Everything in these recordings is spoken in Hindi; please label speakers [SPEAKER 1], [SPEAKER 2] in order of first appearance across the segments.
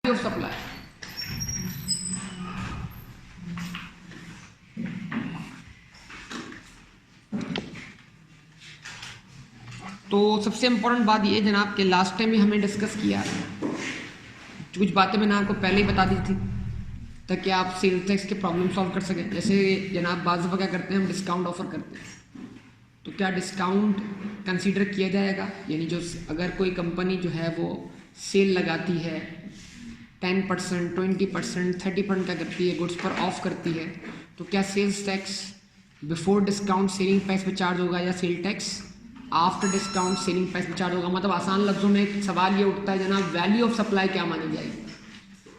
[SPEAKER 1] Of supply. तो सबसे इंपॉर्टेंट बात ये जनाब कि लास्ट टाइम भी हमने डिस्कस किया, कुछ बातें मैंने आपको पहले ही बता दी थी ताकि आप सेल्स टैक्स के प्रॉब्लम सॉल्व कर सकें। जैसे जनाब बाज़ दफ़ा क्या करते हैं, हम डिस्काउंट ऑफर करते हैं, तो क्या डिस्काउंट कंसीडर किया जाएगा? यानी जो अगर कोई कंपनी जो है वो सेल लगाती है 10%, 20%, 30% क्या करती है, गुड्स पर ऑफ करती है, तो क्या sales tax before discount selling price पे चार्ज होगा या sale tax after discount selling price पे चार्ज होगा? मतलब आसान लफ्ज़ों में एक सवाल ये उठता है जनाब, वैल्यू ऑफ सप्लाई क्या मानी जाएगी?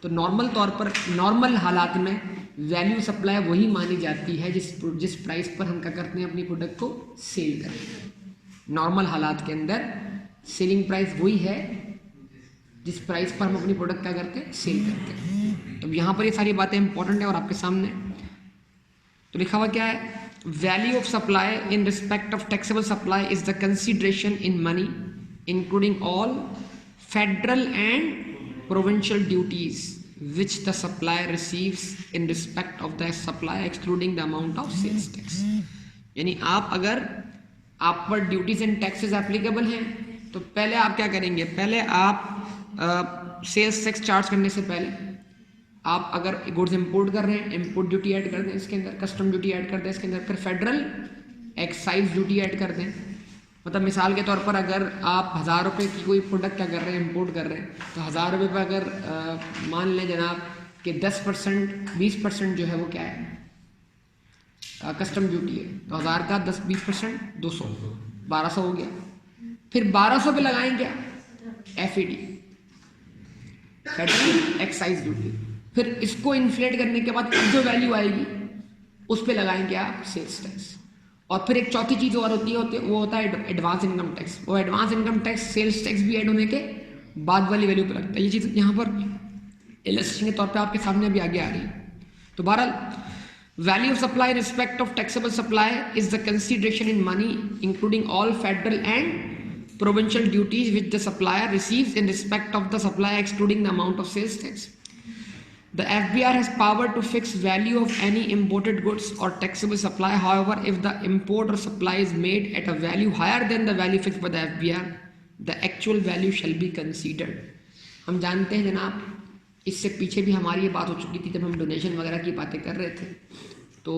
[SPEAKER 1] तो नॉर्मल तौर पर नॉर्मल हालात में वैल्यू सप्लाई वही मानी जाती है जिस प्राइस पर हम क्या करते हैं, अपनी प्रोडक्ट को सेल करते हैं। नॉर्मल हालात के अंदर सेलिंग प्राइस वही है जिस प्राइस पर हम अपनी प्रोडक्ट क्या करते हैं, सेल करते हैं। तो यहाँ पर ये सारी बातें इंपॉर्टेंट है और आपके सामने तो लिखा हुआ क्या है, value of supply in respect of taxable supply is the consideration in money including all federal and provincial duties which the supplier receives in respect of the supply excluding the amount of sales tax। यानी अगर आप पर ड्यूटीज एंड टैक्सेस एप्लीकेबल हैं तो पहले आप क्या करेंगे, पहले आप सेल्स टैक्स चार्ज करने से पहले आप अगर गुड्स इंपोर्ट कर रहे हैं, इंपोर्ट ड्यूटी ऐड कर दें इसके अंदर, कस्टम ड्यूटी ऐड कर दें इसके अंदर, फिर फेडरल एक्साइज ड्यूटी ऐड कर दें। मतलब मिसाल के तौर पर अगर आप 1000 रुपये की कोई प्रोडक्ट क्या कर रहे हैं, इंपोर्ट कर रहे हैं, तो 1000 रुपये पर अगर मान लें जनाब कि 10% 20% जो है वो क्या है, कस्टम ड्यूटी है, तो 1000 का 10-20% 200 1200 हो गया। फिर 1200 पे लगाएं क्या, FED फेडरल एक्साइज ड्यूटी। फिर इसको इन्फ्लेट करने के बाद जो वैल्यू आएगी उस पर लगाएंगे आप सेल्स टैक्स। और फिर एक चौथी चीज़ और होती है वो होता है एडवांस इनकम टैक्स। वो advance income tax sales tax भी ऐड होने के बाद वाली वैल्यू पर लगता है। ये चीज़ यहाँ पर इलस्ट्रेशन के तौर पे आपके सामने अभी आगे आ रही है। तो बहरहाल value of supply respect of taxable supply is the consideration in money including all federal and provincial duties which the supplier receives in respect of the supply excluding the amount of sales tax. The FBR has power to fix value of any imported goods or taxable supply. However, if the import or supply is made at a value higher than the value fixed by the FBR, the actual value shall be considered। हम जानते हैं जनाब, इससे पीछे भी हमारी ये बात हो चुकी थी जब हम डोनेशन वगैरह की बातें कर रहे थे। तो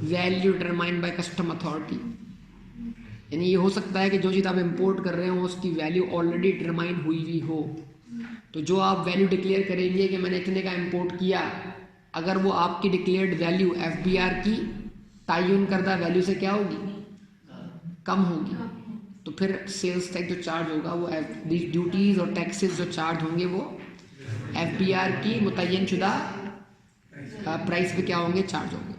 [SPEAKER 1] value determined by custom authority, यानी ये हो सकता है कि जो चीज़ आप इम्पोर्ट कर रहे हो उसकी वैल्यू ऑलरेडी डिटरमाइन हुई हुई हो। तो जो आप वैल्यू डिक्लेयर करेंगे कि मैंने इतने का इंपोर्ट किया, अगर वो आपकी डिक्लेयर्ड वैल्यू FBR की तयन करदा वैल्यू से क्या होगी, कम होगी, तो फिर सेल्स टैक्स जो चार्ज होगा वो ड्यूटीज़ और टैक्सेस जो चार्ज होंगे वो FBR की मुतय्यन शुदा प्राइस पे क्या होंगे, चार्ज होंगे।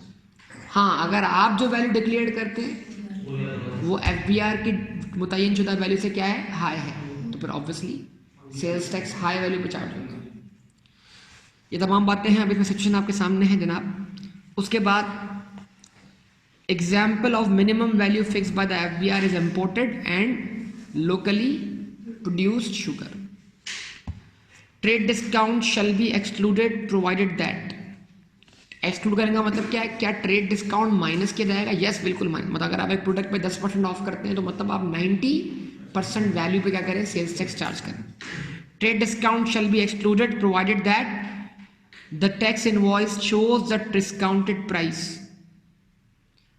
[SPEAKER 1] हाँ, अगर आप जो वैल्यू डिक्लेयर करते हैं वो FBR की मुतय्यन शुदा वैल्यू से क्या है, हाई है, तो फिर obviously sales tax high value पे चार्ज होगा। ये तमाम बातें हैं, अभी इसमें सेक्शन आपके सामने है जनाब। उसके बाद example of minimum value fix by the FBR is imported and locally produced sugar. Trade discount shall be excluded provided that. Exclude करने का मतलब क्या है, क्या ट्रेड डिस्काउंट माइनस किया जाएगा? यस, बिल्कुल माइनस। मतलब अगर आप एक प्रोडक्ट पे 10% ऑफ करते हैं तो मतलब आप 90% वैल्यू पे क्या करें, सेल्स टैक्स चार्ज करें। Trade discount shall be excluded provided that the tax invoice shows the discounted price.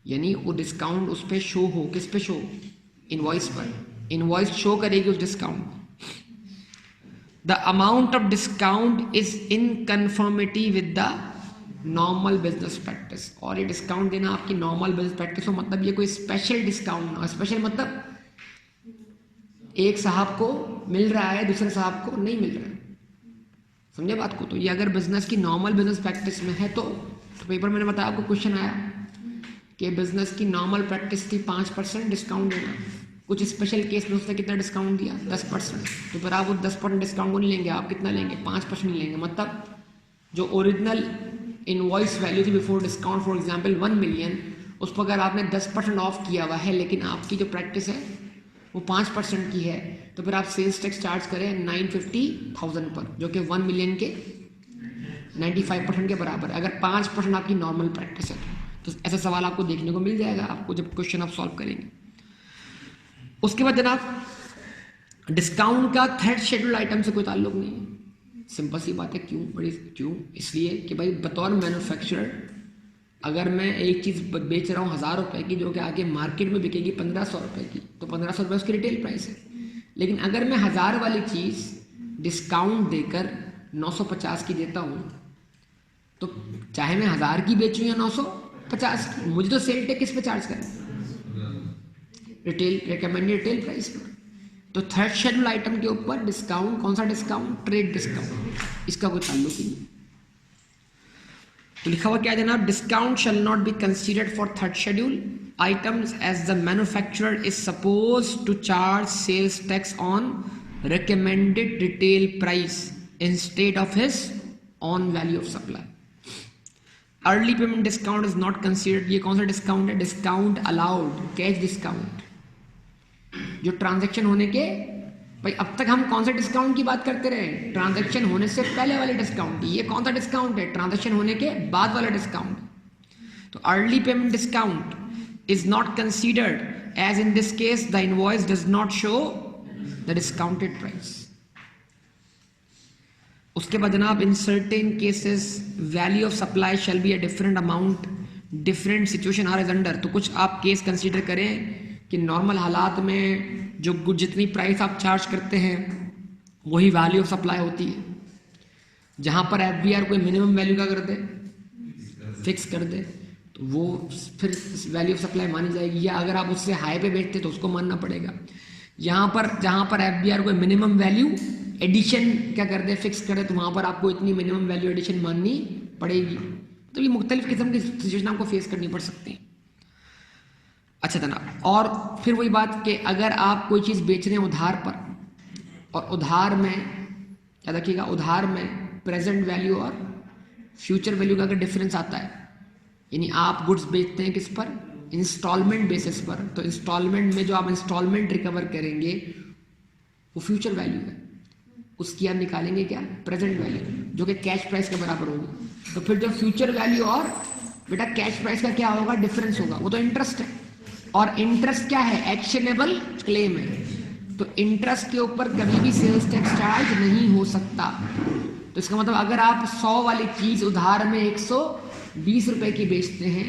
[SPEAKER 1] यानी वो डिस्काउंट उस पर शो हो, किस पे शो, इनवॉइस पर। इनवॉइस शो करेगी उस discount. The amount of discount is in conformity with the normal business practice. और ये डिस्काउंट देना आपकी नॉर्मल बिजनेस प्रैक्टिस हो, मतलब ये कोई स्पेशल डिस्काउंट ना। स्पेशल मतलब एक साहब को मिल रहा है दूसरे साहब को नहीं मिल रहा है, समझे बात को। तो ये अगर बिजनेस की नॉर्मल बिजनेस प्रैक्टिस में है तो पेपर मैंने बताया आपको, क्वेश्चन आया कि बिजनेस की नॉर्मल प्रैक्टिस थी 5% डिस्काउंट देना, कुछ स्पेशल केस में उसने कितना डिस्काउंट दिया, 10%। तो फिर आप वो 10% डिस्काउंट को नहीं लेंगे, आप कितना लेंगे, 5% लेंगे। मतलब जो ओरिजिनल इनवॉइस वैल्यू थी before discount, for example 1 million, उस पर अगर आपने 10% ऑफ किया हुआ है लेकिन आपकी जो प्रैक्टिस है वो 5% की है, तो फिर आप सेल्स टैक्स चार्ज करें 950,000 पर, जो कि 1 मिलियन के 95% के बराबर है। अगर 5% आपकी नॉर्मल प्रैक्टिस है तो ऐसा सवाल आपको देखने को मिल जाएगा आपको जब क्वेश्चन आप सॉल्व करेंगे। उसके बाद जनाब डिस्काउंट का थर्ड शेड्यूल आइटम से कोई ताल्लुक नहीं है। सिंपल सी बात है। क्यों? इसलिए कि भाई बतौर मैन्युफैक्चरर अगर मैं एक चीज़ बेच रहा हूँ 1000 रुपये की जो कि आगे मार्केट में बिकेगी 1500 रुपये की, तो 1500 रुपये उसकी रिटेल प्राइस है। लेकिन अगर मैं 1000 वाली चीज़ डिस्काउंट देकर 950 की देता हूँ तो चाहे मैं 1000 की बेचूँ या 950 की, मुझे तो सेल टैक्स किस पे चार्ज करें? रिटेल रिकमेंडेड रिटेल प्राइस पर। तो थर्ड शेड्यूल आइटम के ऊपर डिस्काउंट, कौन सा डिस्काउंट? ट्रेड डिस्काउंट, इसका कोई ताल्लुक ही नहीं। तो लिखा हुआ क्या है जनाब? Discount shall not be considered for third schedule items as the manufacturer is suppose to charge sales tax on recommended retail price instead of his on value of supply. Early payment discount is not considered. ये कौन सा डिस्काउंट है? डिस्काउंट अलाउड, कैश डिस्काउंट, जो ट्रांजैक्शन होने के, भाई अब तक हम कौन से डिस्काउंट की बात करते रहे? ट्रांजैक्शन होने से पहले वाले डिस्काउंट। ये कौन सा डिस्काउंट है? ट्रांजैक्शन होने के बाद वाला डिस्काउंट। तो early payment discount is not considered as in this case the invoice does not show the discounted price. उसके बाद जनाब in certain cases value of supply shall be a different amount different situation are is under. तो कुछ आप केस कंसीडर करें कि नॉर्मल हालात में जो जितनी प्राइस आप चार्ज करते हैं वही वैल्यू ऑफ सप्लाई होती है। जहाँ पर एफबीआर कोई मिनिमम वैल्यू का कर दे, फिक्स कर दे, तो वो फिर वैल्यू ऑफ सप्लाई मानी जाएगी। या अगर आप उससे हाई पे बेचते तो उसको मानना पड़ेगा। यहाँ पर जहाँ पर एफबीआर कोई मिनिमम वैल्यू एडिशन क्या कर दे, फिक्स कर दे, तो वहाँ पर आपको इतनी मिनिमम वैल्यू एडिशन माननी पड़ेगी। तो ये मुख्तलिफ किस्म की सिचुएशन आपको फेस करनी पड़ सकती है। अच्छा जनाब, और फिर वही बात कि अगर आप कोई चीज़ बेच रहे हैं उधार पर, और उधार में याद रखिएगा, उधार में प्रेजेंट वैल्यू और फ्यूचर वैल्यू का अगर डिफरेंस आता है, यानी आप गुड्स बेचते हैं किस पर? इंस्टॉलमेंट बेसिस पर। तो इंस्टॉलमेंट में जो आप इंस्टॉलमेंट रिकवर करेंगे वो फ्यूचर वैल्यू है, उसकी आप निकालेंगे क्या? प्रेजेंट वैल्यू, जो कि कैश प्राइस के बराबर होगी। तो फिर जो फ्यूचर वैल्यू और बेटा कैश प्राइस का क्या होगा? डिफरेंस होगा। वो तो इंटरेस्ट है, और इंटरेस्ट क्या है? एक्शनेबल क्लेम है। तो इंटरेस्ट के ऊपर कभी भी सेल्स टैक्स चार्ज नहीं हो सकता। तो इसका मतलब अगर आप 100 वाली चीज उधार में 120 रुपए की बेचते हैं,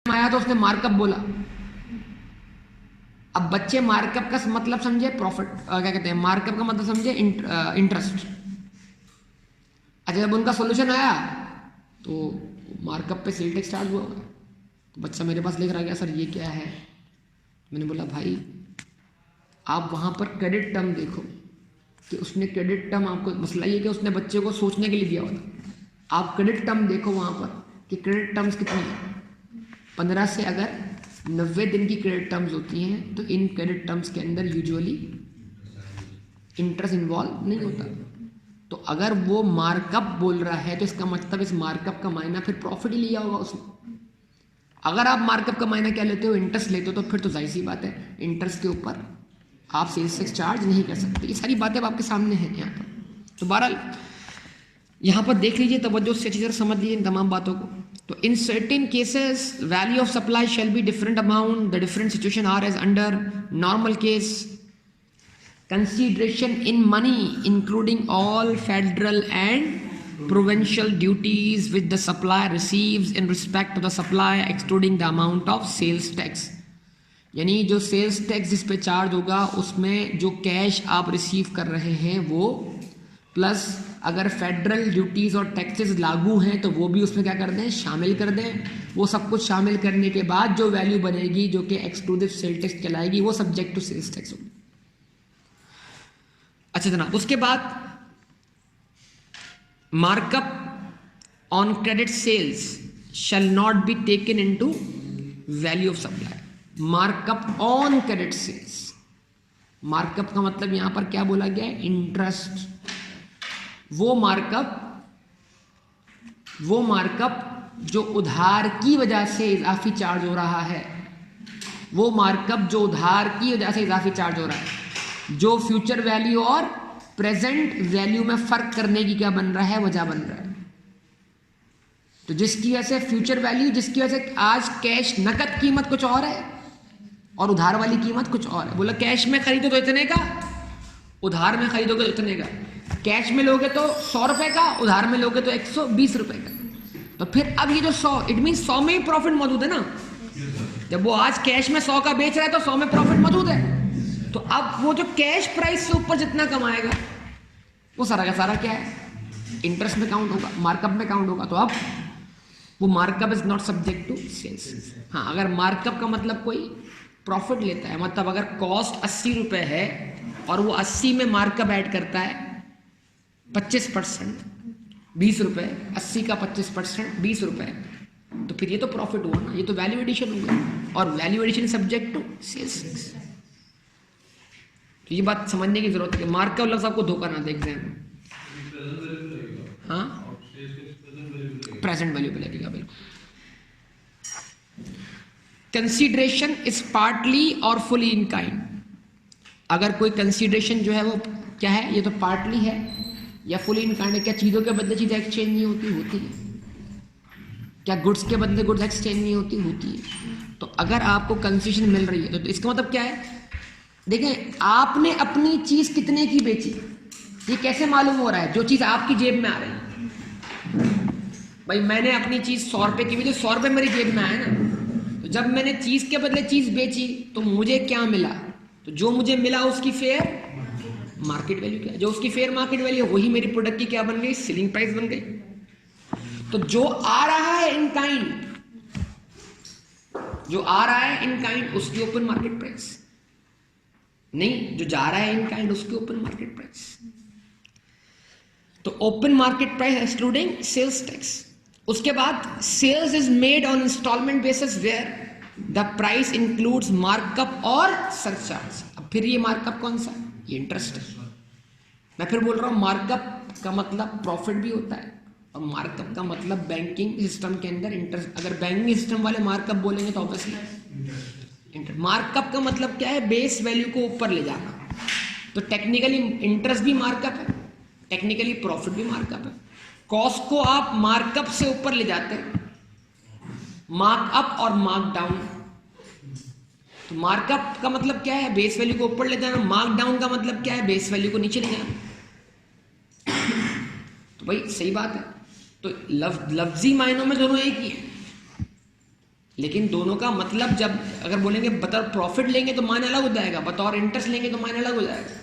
[SPEAKER 1] आया तो उसने मार्कअप बोला। अब बच्चे मार्कअप का मतलब समझे, प्रॉफिट क्या कहते हैं, मार्कअप का मतलब समझे इंटरेस्ट। अच्छा, जब उनका सॉल्यूशन आया तो मार्कअप पे सेल टैक्स चार्ज हुआ। तो बच्चा मेरे पास लेकर आ गया, सर ये क्या है? मैंने बोला भाई आप वहाँ पर क्रेडिट टर्म देखो कि उसने क्रेडिट टर्म, आपको मसला ये कि उसने बच्चे को सोचने के लिए दिया हुआ था। आप क्रेडिट टर्म देखो वहाँ पर कि क्रेडिट टर्म्स कितनी है। 15 से अगर 90 दिन की क्रेडिट टर्म्स होती हैं तो इन क्रेडिट टर्म्स के अंदर यूजुअली इंटरेस्ट इन्वॉल्व नहीं होता। तो अगर वो मार्कअप बोल रहा है तो इसका मतलब इस मार्कअप का मायना फिर प्रॉफिट ही लिया होगा उसने। अगर आप मार्कअप का मायना क्या लेते हो, इंटरेस्ट लेते हो, तो फिर तो जाहिर सी बात है इंटरेस्ट के ऊपर आप सेल्स टैक्स चार्ज नहीं कर सकते। ये सारी बातें अब आपके सामने हैं यहाँ पर। तो बहरहाल यहाँ पर देख लीजिए, तवज्जो से अच्छी तरह समझ लीजिए इन तमाम बातों को। तो in certain cases value of supply shall be different amount, the different situation are as under normal case consideration in money including all federal and provincial duties which the supplier receives in respect of the supply excluding the amount of sales tax। यानी जो सेल्स टैक्स जिस पे चार्ज होगा उसमें जो कैश आप रिसीव कर रहे हैं वो, प्लस अगर फेडरल ड्यूटीज़ और टैक्सेस लागू हैं तो वो भी उसमें क्या कर दें, शामिल कर दें। वो सब कुछ शामिल करने के बाद जो वैल्यू बनेगी जो कि एक्सक्लूसिव सेल टैक्स कहलाएगी वो सब्जेक्ट टू सेल्स टैक्स होगी। अच्छा जनाब, उसके बाद markup on credit sales shall not be taken into value of supply. Markup on credit sales, markup का मतलब यहां पर क्या बोला गया है, इंटरेस्ट। वो मार्कअप जो उधार की वजह से इजाफी चार्ज हो रहा है, वो मार्कअप जो उधार की वजह से इजाफी चार्ज हो रहा है, जो फ्यूचर वैल्यू और प्रेजेंट वैल्यू में फर्क करने की क्या बन रहा है, वजह बन रहा है। तो जिसकी वजह से फ्यूचर वैल्यू, जिसकी वजह से आज कैश नकद कीमत कुछ और है और उधार वाली कीमत कुछ और है। बोला कैश में खरीदो तो इतने का, उधार में खरीदोगे तो इतने का। कैश में लोगे तो 100 रुपए का, उधार में लोगे तो 120 रुपए का। तो फिर अब ये जो 100, इट मीन 100 में ही प्रॉफिट मौजूद है ना। जब वो आज कैश में 100 का बेच रहा है तो 100 में प्रॉफिट मौजूद है। तो अब वो जो कैश प्राइस से ऊपर जितना कमाएगा वो सारा का सारा क्या है, इंटरेस्ट में काउंट होगा, मार्कअप में काउंट होगा। तो अब वो markup is not subject to sales. हाँ, अगर मार्कअप का मतलब कोई प्रॉफिट लेता है, मतलब अगर कॉस्ट 80 रुपए है और वो 80 में मार्कअप ऐड करता है 25%, 20 रुपए, 80 का 25% 20 रुपए, तो फिर ये तो प्रॉफिट हुआ ना, ये तो वैल्यू एडिशन हो गई। और value addition subject to sales. तो ये बात समझने की जरूरत है, मार्कअप लफ्ज़ आपको धोखा ना दे एग्जाम में। हाँ, प्रेजेंट वैल्यू पे लगेगा बिल्कुल। कंसीडरेशन इज पार्टली और फुली इन काइंड। अगर कोई कंसीडरेशन जो है वो क्या है, ये तो पार्टली है या फुली इन काइंड है। क्या चीज़ों के बदले चीज़ें एक्सचेंज नहीं होती, होती है। क्या गुड्स के बदले गुड्स एक्सचेंज नहीं होती, होती है। तो अगर आपको कंसेशन मिल रही है तो इसका मतलब क्या है, देखें आपने अपनी चीज कितने की बेची, ये कैसे मालूम हो रहा है, जो चीज आपकी जेब में आ रही है। भाई मैंने अपनी चीज 100 रुपए की बेची, 100 रुपए मेरी जेब में आए ना। तो जब मैंने चीज के बदले चीज बेची तो मुझे क्या मिला, तो जो मुझे मिला उसकी फेयर मार्केट वैल्यू क्या है, जो उसकी फेयर मार्केट वैल्यू है वही मेरी प्रोडक्ट की क्या बन गई, सेलिंग प्राइस बन गई। तो जो आ रहा है इन काइंड, जो आ रहा है इन काइंड उसकी ओपन मार्केट प्राइस नहीं, जो जा रहा है इन काइंड उसके ओपन मार्केट प्राइस। तो open market price excluding sales tax. उसके बाद sales is made on instalment basis where the price includes markup और सरचार्ज। अब फिर ये मार्कअप कौन सा, ये इंटरेस्ट है। मैं फिर बोल रहा हूं मार्कअप का मतलब प्रॉफिट भी होता है और मार्कअप का मतलब बैंकिंग सिस्टम के अंदर इंटरेस्ट। अगर बैंकिंग सिस्टम वाले मार्कअप बोलेंगे तो ऑब्वियसली मार्कअप का मतलब क्या है, बेस वैल्यू को ऊपर ले जाना। तो टेक्निकली इंटरेस्ट भी मार्कअप है, टेक्निकली प्रॉफिट भी मार्कअप है। कॉस्ट को आप मार्कअप से ऊपर ले जाते हैं, मार्कअप और मार्क डाउन। तो मार्कअप का मतलब क्या है, बेस वैल्यू को ऊपर ले जाना। मार्क डाउन का मतलब क्या है, बेस वैल्यू को नीचे ले जाना। तो भाई सही बात है। तो लफ्जी मायनों में दोनों एक ही है, लेकिन दोनों का मतलब जब अगर बोलेंगे बतौर प्रॉफिट लेंगे तो मायने अलग हो जाएगा, बतौर इंटरेस्ट लेंगे तो मायने अलग हो जाएगा।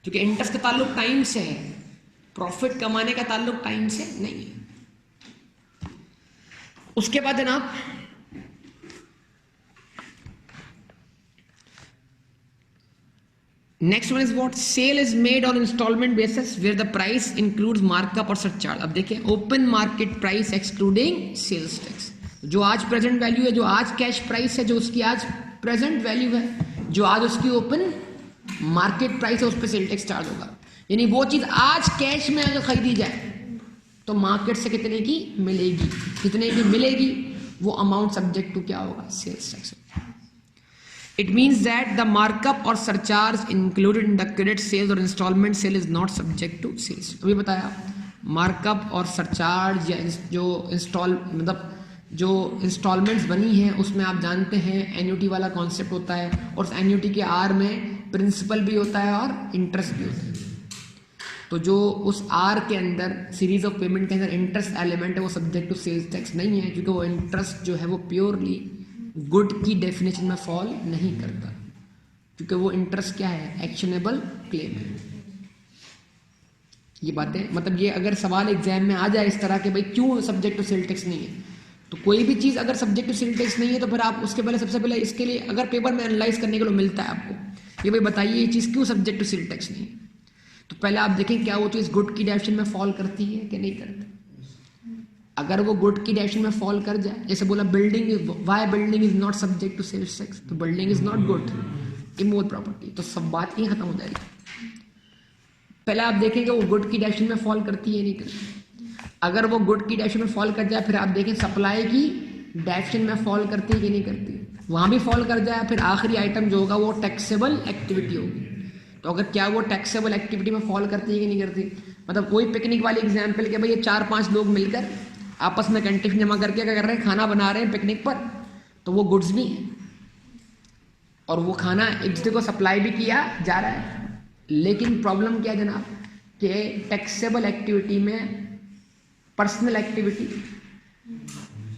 [SPEAKER 1] क्योंकि इंटरेस्ट का ताल्लुक टाइम से है, प्रॉफिट कमाने का ताल्लुक टाइम से नहीं है। उसके बाद जनाब next one is what, sale is made on instalment basis where the price includes markup और सरचार्ज। अब देखिए open market price excluding sales tax. जो आज प्रेजेंट वैल्यू है, जो आज कैश प्राइस है, जो उसकी आज प्रेजेंट वैल्यू है, जो आज उसकी ओपन मार्केट प्राइस है, उस पर सेल टैक्स चार्ज होगा। यानी वो चीज आज कैश में अगर खरीदी जाए तो मार्केट से कितने की मिलेगी, कितने की मिलेगी वो अमाउंट सब्जेक्ट टू क्या होगा, sales tax. It means that the markup और surcharge included in the credit sales और instalment sale is not subject to sales. अभी बताया मार्कअप और सरचार्ज या जो मतलब जो इंस्टॉलमेंट्स बनी है उसमें आप जानते हैं एन्युटी वाला कॉन्सेप्ट होता है, और उस एन्युटी के आर में प्रिंसिपल भी होता है और इंटरेस्ट भी होता है। तो जो उस आर के अंदर सीरीज ऑफ पेमेंट के अंदर इंटरेस्ट एलिमेंट है वो सब्जेक्ट टू सेल्स टैक्स नहीं है, क्योंकि वो इंटरेस्ट जो है वो प्योरली गुड की डेफिनेशन में फॉल नहीं करता, क्योंकि वो इंटरेस्ट क्या है, एक्शनेबल क्लेम है। ये बातें मतलब ये अगर सवाल एग्जाम में आ जाए इस तरह के भाई क्यों सब्जेक्ट टू सेल टैक्स नहीं है, तो कोई भी चीज़ अगर सब्जेक्ट टू सेल टैक्स नहीं है तो फिर आप उसके पहले सबसे पहले इसके लिए अगर पेपर में एनालाइज करने के लिए मिलता है आपको ये भाई बताइए ये चीज़ क्यों सब्जेक्ट टू सेल टैक्स नहीं है, तो पहले आप देखें क्या वो चीज़ गुड की डेफिनेशन में फॉल करती है कि नहीं करती। अगर वो गुड की डेफिनेशन में फॉल कर जाए, जैसे बोला building, why building is not subject to sales tax, तो building is not good, immovable property, तो सब बात ही खत्म हो जाएगी। पहले आप देखेंगे वो गुड की डेफिनेशन में फॉल करती है नहीं करती। अगर वो गुड की डेफिनेशन में फॉल कर जाए फिर आप देखें सप्लाई की डेफिनेशन में फॉल करती है कि नहीं करती, वहां भी फॉल कर जाए, फिर आखिरी आइटम जो होगा वो टैक्सेबल एक्टिविटी होगी। तो अगर क्या वो टैक्सेबल एक्टिविटी में फॉल करती है कि नहीं करती, मतलब वही पिकनिक वाली एग्जाम्पल के भाई ये 4-5 लोग मिलकर आपस में कंट्रीब्यूशन जमा करके क्या कर रहे हैं, खाना बना रहे हैं पिकनिक पर, तो वो गुड्स भी हैं और वो खाना एक दूसरे को सप्लाई भी किया जा रहा है। लेकिन प्रॉब्लम क्या है जनाब कि टैक्सेबल एक्टिविटी में पर्सनल एक्टिविटी,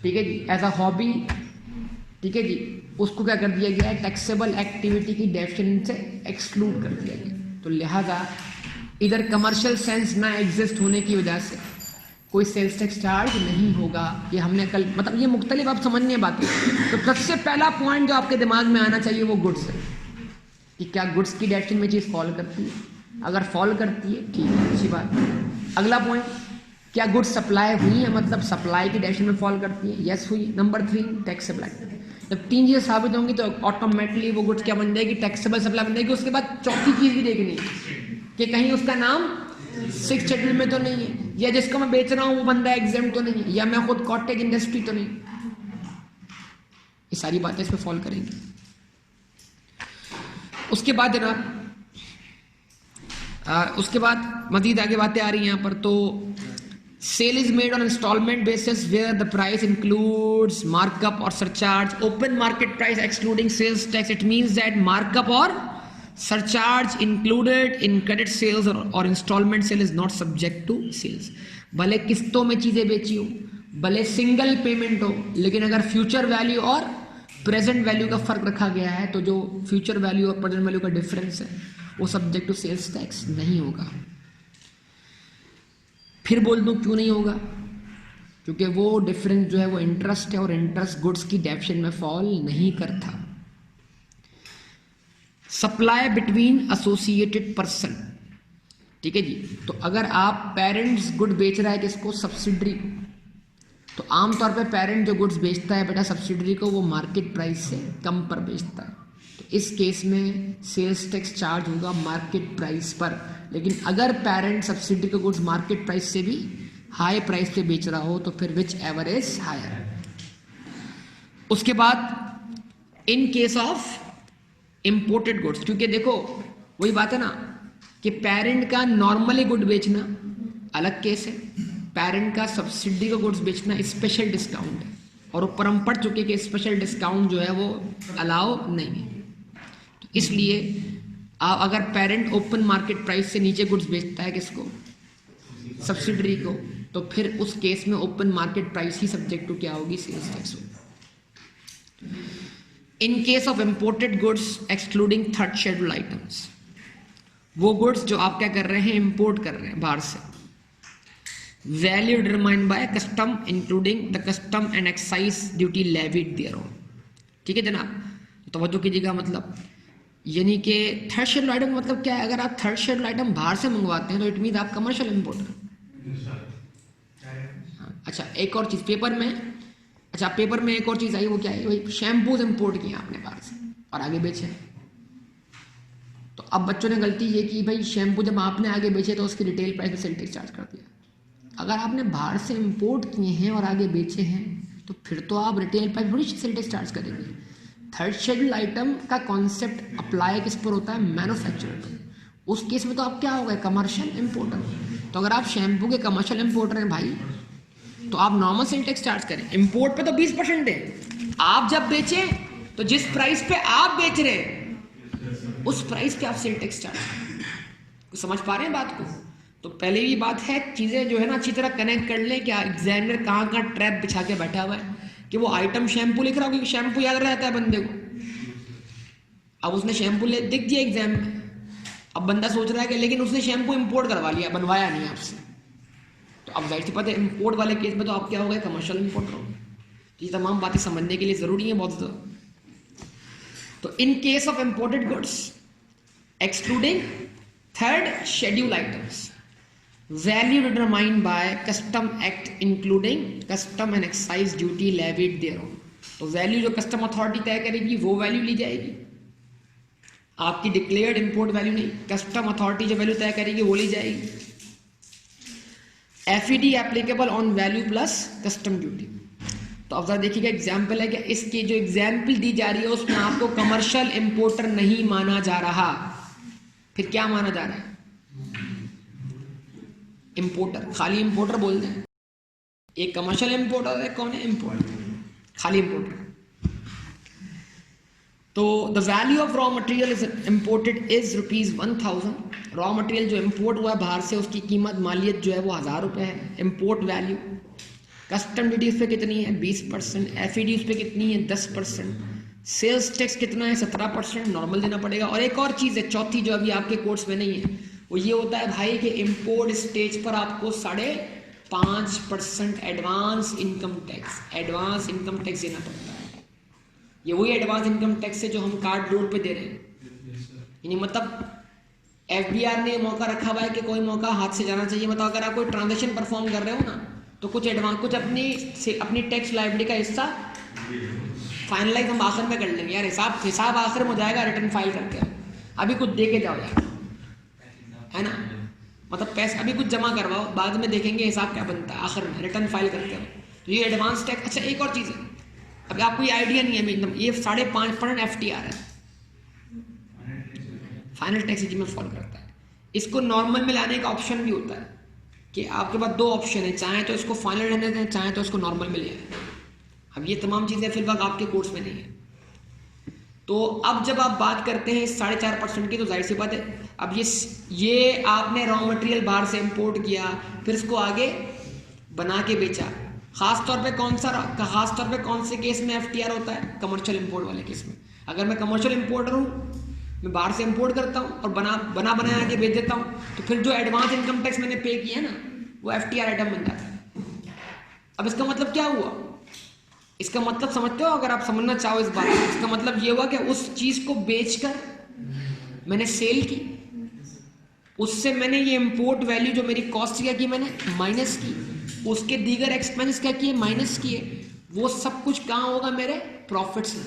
[SPEAKER 1] ठीक है जी, एज अ हॉबी, ठीक है जी, उसको क्या कर दिया गया है, टैक्सेबल एक्टिविटी की डेफिनेशन से एक्सक्लूड कर दिया गया। तो लिहाजा इधर कमर्शियल सेंस ना एग्जिस्ट होने की वजह से कोई सेल्स टैक्स चार्ज नहीं होगा। ये हमने कल मतलब ये मुख्तलिफ आप समझने बातें। तो सबसे पहला पॉइंट जो आपके दिमाग में आना चाहिए वो गुड्स है, कि क्या गुड्स की डेफिनेशन में चीज़ फॉल करती है, अगर फॉल करती है ठीक है, अच्छी बात। अगला पॉइंट, क्या गुड्स सप्लाई हुई है, मतलब सप्लाई की डेफिनेशन में फॉल करती है, यस हुई। Number 3 taxable activity. जब 3 चीज़ें साबित होंगी तो ऑटोमेटिकली वो गुड्स क्या बन जाएगी, टैक्सेबल सप्लाई बन जाएगी। उसके बाद चौथी चीज़ भी देखनी है कि कहीं उसका नाम 6 शेड्यूल में तो नहीं है, या जिसको मैं बेच रहा हूँ वो बंदा एग्जेम्प्ट तो नहीं है, या मैं खुद कॉटेज इंडस्ट्री तो नहीं। ये सारी बातें इस पर फॉल करेंगी। उसके बाद जनाब उसके बाद मजीद आगे बातें आ रही हैं यहाँ पर। तो sale is made on instalment basis where the price includes markup और surcharge, open market price excluding sales tax. It means that markup और surcharge included in credit sales और instalment sale is not subject to sales. भले किस्तों में चीजें बेची हो, भले सिंगल पेमेंट हो, लेकिन अगर फ्यूचर वैल्यू और प्रेजेंट वैल्यू का फर्क रखा गया है तो जो फ्यूचर वैल्यू और प्रेजेंट वैल्यू का डिफरेंस है वो सब्जेक्ट टू सेल्स टैक्स नहीं होगा। फिर बोल दूं क्यों नहीं होगा, क्योंकि वो डिफरेंस जो है वो इंटरेस्ट है और इंटरेस्ट गुड्स की डेफिनेशन में फॉल नहीं करता। सप्लाई बिटवीन एसोसिएटेड पर्सन, ठीक है जी। तो अगर आप पेरेंट्स गुड बेच रहा है किसको, सब्सिडरी को, तो आमतौर पे पेरेंट जो गुड्स बेचता है बेटा सब्सिडरी को वो मार्केट प्राइस से कम पर बेचता है, तो इस केस में सेल्स टैक्स चार्ज होगा मार्केट प्राइस पर। लेकिन अगर पेरेंट सब्सिडरी को गुड्स मार्केट प्राइस से भी हाई प्राइस पे बेच रहा हो तो फिर विच एवर इज हायर। उसके बाद in case of imported goods, क्योंकि देखो वही बात है ना कि पेरेंट का नॉर्मली गुड बेचना अलग केस है, पेरेंट का सब्सिडी को गुड्स बेचना स्पेशल डिस्काउंट है, और ऊपर हम पढ़ चुके कि स्पेशल डिस्काउंट जो है वो अलाउ नहीं है। तो इसलिए आप अगर पेरेंट ओपन मार्केट प्राइस से नीचे गुड्स बेचता है किसको, सब्सिडरी को, तो फिर उस केस में ओपन मार्केट प्राइस ही सब्जेक्ट टू क्या होगी, सेल्स टैक्स होगी। In case of imported goods excluding third schedule items, वो गुड्स जो आप क्या कर रहे हैं, इंपोर्ट कर रहे हैं बाहर से, value determined by custom including the custom and excise duty levied thereon, ठीक है जनाब। तवज्जो कीजिएगा, मतलब यानी कि थर्ड शेड्यूल आइटम मतलब क्या है, अगर आप थर्ड शेड्यूल आइटम बाहर से मंगवाते हैं तो इट मीन आप कमर्शियल इंपोर्टर। अच्छा एक और चीज़ पेपर में, अच्छा पेपर में एक और चीज़ आई, वो क्या है, वही शैम्पूज इंपोर्ट किए आपने बाहर से और आगे बेचे। तो अब बच्चों ने गलती ये की, भाई शैम्पू जब आपने आगे बेचे तो उसकी रिटेल प्राइस में सेल टैक्स चार्ज कर दिया। अगर आपने बाहर से इंपोर्ट किए हैं और आगे बेचे हैं तो फिर तो आप रिटेल पर थोड़ी सेल टैक्स चार्ज करेंगे। थर्ड शेड्यूल आइटम का कॉन्सेप्ट अप्लाई किस पर होता है? मैन्युफैक्चरर पर। उस केस में तो आप क्या हो गए? Commercial importer. तो अगर आप शैम्पू के कमर्शियल इंपोर्टर हैं भाई, तो आप नॉर्मल सेल टैक्स चार्ज करें। इंपोर्ट पे तो 20% है। आप जब बेचें तो जिस प्राइस पे आप बेच रहे हैं उस प्राइस पे आप सेल टैक्स चार्ज करें। समझ पा रहे हैं बात को? तो पहले भी बात है, चीज़ें जो है ना अच्छी तरह कनेक्ट कर लें कि एग्जामिनर कहाँ कहाँ ट्रैप बिछा के बैठा हुआ है कि वो आइटम शैम्पू लिख रहा हो, क्योंकि शैम्पू याद रहता है बंदे को। अब उसने शैम्पू दिख दिया एग्जाम में, अब बंदा सोच रहा है कि लेकिन उसने शैम्पू इंपोर्ट करवा लिया, बनवाया नहीं आपसे, तो अब जाहिर सी बात है इंपोर्ट वाले केस में तो आप क्या हो गए? कमर्शियल इंपोर्टर हो। ये तमाम बातें समझने के लिए ज़रूरी है बहुत ज़्यादा। तो in case of imported goods excluding third schedule items, value determined by custom act including custom and excise duty levied thereon. तो वैल्यू जो कस्टम अथॉरिटी तय करेगी वो वैल्यू ली जाएगी, आपकी डिक्लेयर्ड इंपोर्ट वैल्यू नहीं, कस्टम अथॉरिटी जो वैल्यू तय करेगी वो ली जाएगी। FED applicable on value plus custom duty. तो अब जरा देखिएगा एग्जाम्पल है कि इसकी जो एग्जाम्पल दी जा रही है उसमें आपको कमर्शियल इंपोर्टर नहीं माना जा रहा, फिर क्या माना जा रहा है? इंपोर्टर। खाली इंपोर्टर बोल दें, एक कमर्शियल इंपोर्टर है, कौन है? इंपोर्टर, खाली इंपोर्टर। तो the value of raw material is imported is ₹1000। Raw material जो इंपोर्ट हुआ बाहर से उसकी कीमत मालियत जो है वो 1000 रुपये है, इंपोर्ट वैल्यू। कस्टम ड्यूटी उस पर कितनी है? 20%। एफईडी उस पर कितनी है? 10%। सेल्स टैक्स कितना है? 17% नॉर्मल देना पड़ेगा। और एक और चीज़ है चौथी जो अभी आपके कोर्स में नहीं है, वो ये होता है भाई कि इंपोर्ट स्टेज पर आपको 5.5% एडवांस इनकम टैक्स देना पड़ता है। ये वही एडवांस इनकम टैक्स है जो हम कार्ड रोड पे दे रहे हैं। यानी मतलब एफबीआर ने मौका रखा हुआ है कि कोई मौका हाथ से जाना चाहिए। मतलब अगर आप कोई ट्रांजेक्शन परफॉर्म कर रहे हो ना, तो कुछ एडवांस, कुछ अपनी टैक्स लायबिलिटी का हिस्सा फाइनलाइज हम आखिर में कर लेंगे। यार हिसाब आखिर में हो जाएगा रिटर्न फाइल करके, अभी कुछ दे के जाओ यार, है ना। मतलब पैसे अभी कुछ जमा करवाओ, बाद में देखेंगे हिसाब क्या बनता है, आखिर में रिटर्न फाइल करते हो। तो ये एडवांस टैक्स। अच्छा एक और चीज़ है, अभी आपको ये आइडिया नहीं है एकदम, ये 5.5% FTR है, फाइनल टैक्स में फॉल करता है। इसको नॉर्मल में लाने का ऑप्शन भी होता है कि आपके पास 2 ऑप्शन है, चाहे तो इसको फाइनल रहने दें, चाहे तो इसको नॉर्मल में ले आए। अब ये तमाम चीज़ें फिलहाल आपके कोर्स में नहीं है। तो अब जब आप बात करते हैं 4.5% की, तो जाहिर सी बात है अब ये आपने रॉ मटेरियल बाहर से इंपोर्ट किया, फिर इसको आगे बना के बेचा। खास तौर पे कौन से केस में FTR होता है? कमर्शियल इंपोर्ट वाले केस में। अगर मैं कमर्शियल इंपोर्टर हूँ, मैं बाहर से इंपोर्ट करता हूँ और बना के बेच देता हूँ, तो फिर जो एडवांस इनकम टैक्स मैंने पे किया ना, वो FTR आइटम बन जाता है। अब इसका मतलब क्या हुआ? इसका मतलब समझते हो? अगर आप समझना चाहो इस बात को, इसका मतलब ये हुआ कि उस चीज़ को बेचकर मैंने सेल की, उससे मैंने ये इंपोर्ट वैल्यू जो मेरी कॉस्ट क्या की मैंने माइनस की, उसके दीगर एक्सपेंस क्या किए? माइनस किए। वो सब कुछ कहाँ होगा? मेरे प्रॉफिट्स में।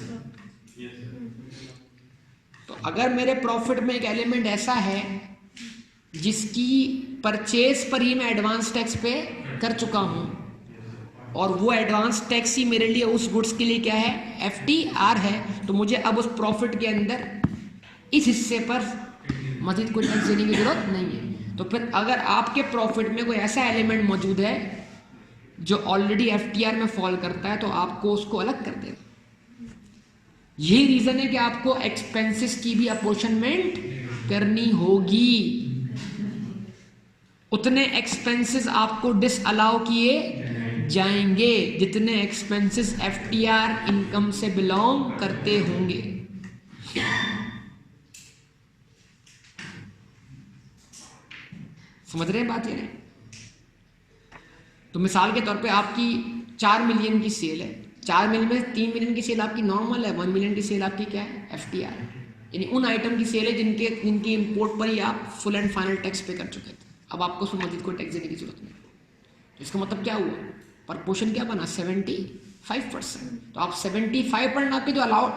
[SPEAKER 1] तो अगर मेरे प्रॉफिट में एक एलिमेंट ऐसा है जिसकी परचेज पर ही मैं एडवांस टैक्स पे कर चुका हूं, और वो एडवांस टैक्स ही मेरे लिए उस गुड्स के लिए क्या है? FTR है, तो मुझे अब उस प्रॉफिट के अंदर इस हिस्से पर मजीद कोई टैक्स देने की जरूरत नहीं है। तो फिर अगर आपके प्रॉफिट में कोई ऐसा एलिमेंट मौजूद है जो ऑलरेडी FTR में फॉल करता है, तो आपको उसको अलग कर देना। यही रीजन है कि आपको एक्सपेंसेस की भी अपॉर्चनमेंट करनी होगी। उतने एक्सपेंसेस आपको डिसअलाउ किए जाएंगे जितने एक्सपेंसेस FTR इनकम से बिलोंग करते होंगे। समझ रहे हैं बात? ये नहीं तो मिसाल के तौर पे आपकी 4 मिलियन की सेल है, 4 मिलियन में 3 मिलियन की सेल आपकी नॉर्मल है, 1 मिलियन की सेल आपकी क्या है? FTR। यानी उन आइटम की सेल है जिनकी इंपोर्ट पर ही आप फुल एंड फाइनल टैक्स पे कर चुके थे। अब आपको उसमें मजीद कोई टैक्स देने की जरूरत नहीं। तो इसका मतलब क्या हुआ? प्रपोर्शन क्या बना? 75%। तो आप 75% आपके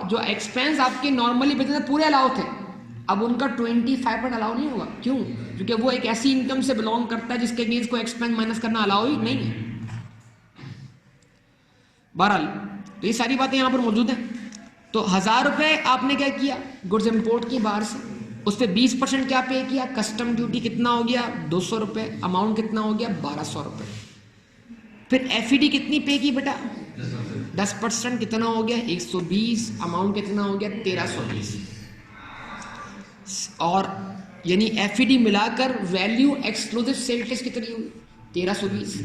[SPEAKER 1] जो एक्सपेंस आपके नॉर्मली बिजनेस पूरे अलाउ थे, अब उनका 25% अलाउ नहीं होगा। क्यों? क्योंकि वो एक ऐसी इनकम से बिलोंग करता है जिसके अगेंस्ट को एक्सपेंस माइनस करना अलाउ ही नहीं है। बहरहाल तो ये सारी बातें यहाँ पर मौजूद हैं। तो 1000 रुपये आपने क्या किया, गुड्स इम्पोर्ट की बाहर से, उस पर 20% क्या पे किया, कस्टम ड्यूटी कितना हो गया 200 रुपये, अमाउंट कितना हो गया 1200 रुपये। फिर एफईडी कितनी पे की बेटा 10% कितना हो गया 120, अमाउंट कितना हो गया 1320, और यानी एफईडी मिलाकर वैल्यू एक्सक्लूसिव सेल टैक्स कितनी हुई 1320।